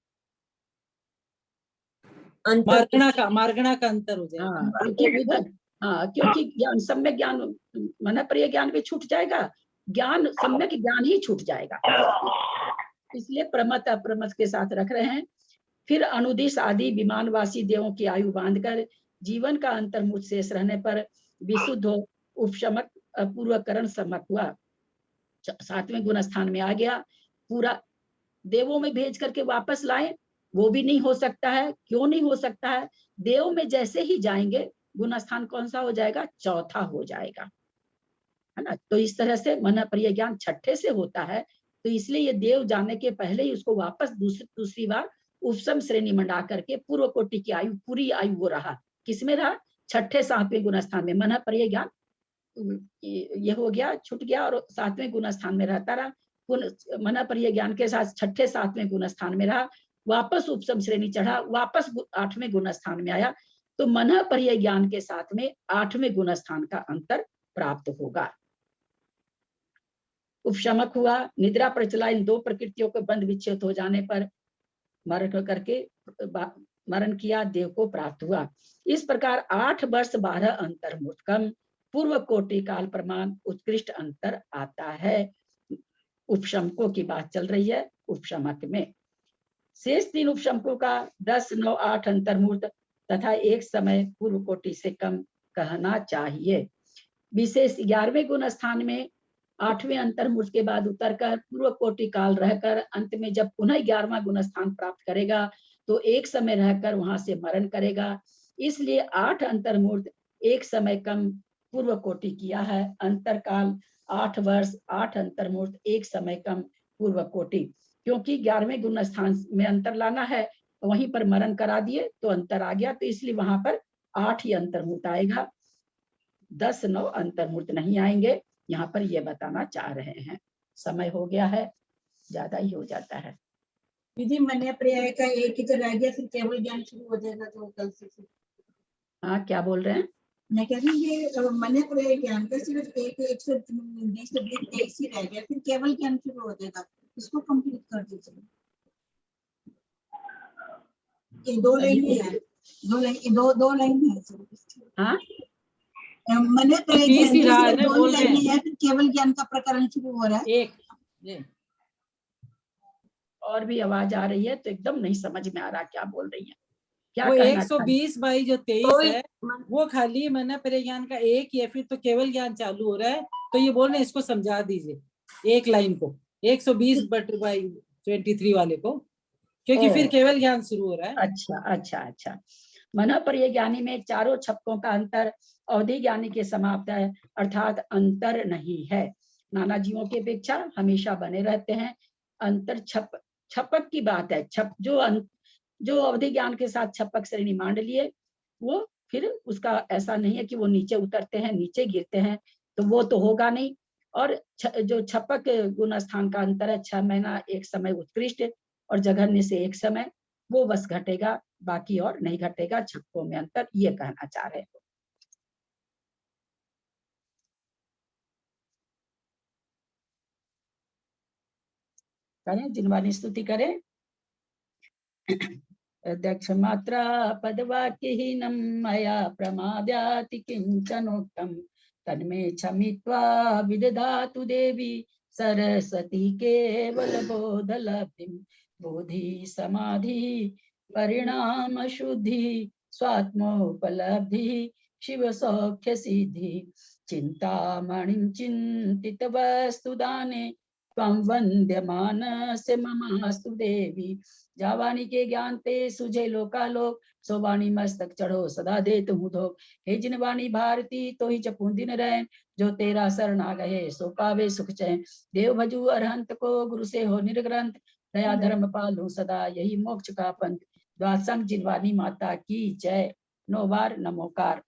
मार्गणा का अंतर हो जाएगा। हाँ, क्योंकि ज्ञान, सम्यक ज्ञान, मन परिय ज्ञान भी छूट जाएगा, ज्ञान सम्यक ज्ञान ही छूट जाएगा, इसलिए प्रमत अप्रमत के साथ रख रहे हैं। फिर अनुदिश आदि विमानवासी देवों की आयु बांधकर जीवन का अंतर्मुख शेष रहने पर विशुद्ध उपशमक पूर्वकरण सम्मत हुआ, 7वें गुण स्थान में आ गया। पूरा देवों में भेज करके वापस लाए, वो भी नहीं हो सकता है। क्यों नहीं हो सकता है, देव में जैसे ही जाएंगे गुण स्थान कौन सा हो जाएगा, चौथा हो जाएगा, है ना। तो इस तरह से मन परिय ज्ञान 6ठे से होता है, तो इसलिए ये देव जाने के पहले ही उसको वापस दूसरी बार उपसम श्रेणी मंडा करके पूर्व कोटि की आयु, पूरी आयु वो रहा, किसमें रहा, 6ठे 7वें गुण स्थान में। मन परिय ज्ञान ये हो गया, छूट गया, और 7वें गुण स्थान में रहता रहा, मन परिय ज्ञान के साथ 6ठे 7वें गुण स्थान में रहा, वापस उपसम श्रेणी चढ़ा, वापस 8वें गुण स्थान में आया, तो मन परिय ज्ञान के साथ में 8वें गुण स्थान का अंतर प्राप्त होगा। उपशमक हुआ, निद्रा प्रचला, इन दो प्रकृतियों के बंध विच्छेद हो जाने पर मरण किया, देव को प्राप्त हुआ। इस प्रकार 8 वर्ष 12 अंतर्मुत्कम पूर्व कोटि काल प्रमाण उत्कृष्ट अंतर आता है। उपशमकों की बात चल रही है, उपशमक में शेष 3 उपशमकों का 10, 9, 8 अंतर्मूर्त तथा एक समय पूर्व कोटि से कम कहना चाहिए। विशेष 11वें गुण स्थान में 8वें अंतर्मूर्त के बाद उतरकर पूर्व कोटि काल रहकर अंत में जब पुनः 11वां गुण स्थान प्राप्त करेगा तो एक समय रहकर वहां से मरण करेगा। इसलिए 8 अंतर्मूर्त एक समय कम पूर्व कोटि किया है। अंतरकाल 8 वर्ष 8 अंतर्मूर्त एक समय कम पूर्व कोटि, क्योंकि 11वें गुण स्थान में अंतर लाना है, तो वहीं पर मरण करा दिए तो अंतर आ गया, तो इसलिए वहां पर 8 ही अंतर्मूर्त आएगा, 10, 9 अंतर्मूर्त नहीं आएंगे। यहाँ पर ये बताना चाह रहे हैं। समय हो गया है, ज्यादा ही हो जाता है। दीदी मन पर्याय का एक ही तो रह गया, फिर केवल ज्ञान शुरू हो जाएगा तो कल से। हाँ, क्या बोल रहे हैं? मैं कह रही हूँ मन पर्याय ज्ञान का सिर्फ 120 ही रह गया, फिर केवल ज्ञान शुरू हो जाएगा, इसको कंप्लीट कर दीजिए। ये 2 लाइन है, 2 लाइन है। हाँ, मन पर्याय 2 लाइन है, फिर केवल ज्ञान का प्रकरण शुरू हो रहा है। एक और भी आवाज आ रही है तो एकदम नहीं समझ में आ रहा क्या बोल रही है। क्या वो कहना चाहते? 120 बाई जो 23 कोई है वो खाली मन प्रज्ञान का एक, या फिर तो केवल ज्ञान चालू हो रहा है, तो ये बोल रहे हैं इसको समझा दीजिए एक लाइन को 120/23 वाले को, क्योंकि फिर ओ, केवल ज्ञान शुरू हो रहा है। अच्छा अच्छा अच्छा। मन पर ज्ञानी में चारों छपकों का अंतर अवधि ज्ञानी के समाप्त है, अर्थात अंतर नहीं है। नाना जीवों की अपेक्षा हमेशा बने रहते हैं। अंतर छपक की बात है। जो अवधि ज्ञान के साथ छपक श्रेणी मान लिए, वो फिर उसका ऐसा नहीं है कि वो नीचे उतरते हैं, नीचे गिरते हैं, तो वो तो होगा नहीं। और जो छपक गुण स्थान का अंतर है, 6 महीना एक समय उत्कृष्ट और जघन्य से एक समय, वो बस घटेगा, बाकी और नहीं घटेगा। छक्कों में अंतर, ये कहना चाह रहे हो। करें जिनवानी स्तुति करें। दक्ष मात्रा पदवाक्यहीनं मया प्रमाद्याति किंचनोक्तम् तन्मे क्षमित्वा विदधातु देवी सरस्वती केवल बोधलब्धिं। बोधि समाधि परिणाम शुद्धि स्वात्मोपलब्धि शिव सौख्य सिद्धि। चिंतामणिं चिंतित वस्तु दाने त्वं वन्द्यमानस्य ममास्तु देवी। जावानी के ज्ञान ते सुझे लोकालोक सोवानी मस्तक चढ़ो सदा दे तुम धोख। हे जिनवानी भारती तो ही जपूं दिन रहे जो तेरा शरण आ गए सो पावे सुख चैन। देव भजू अरहंत को गुरु से हो निर्ग्रंथ दया धर्म पालू सदा यही मोक्ष का पंथ। द्वासंग जिनवानी माता की जय। 9 बार नमोकार।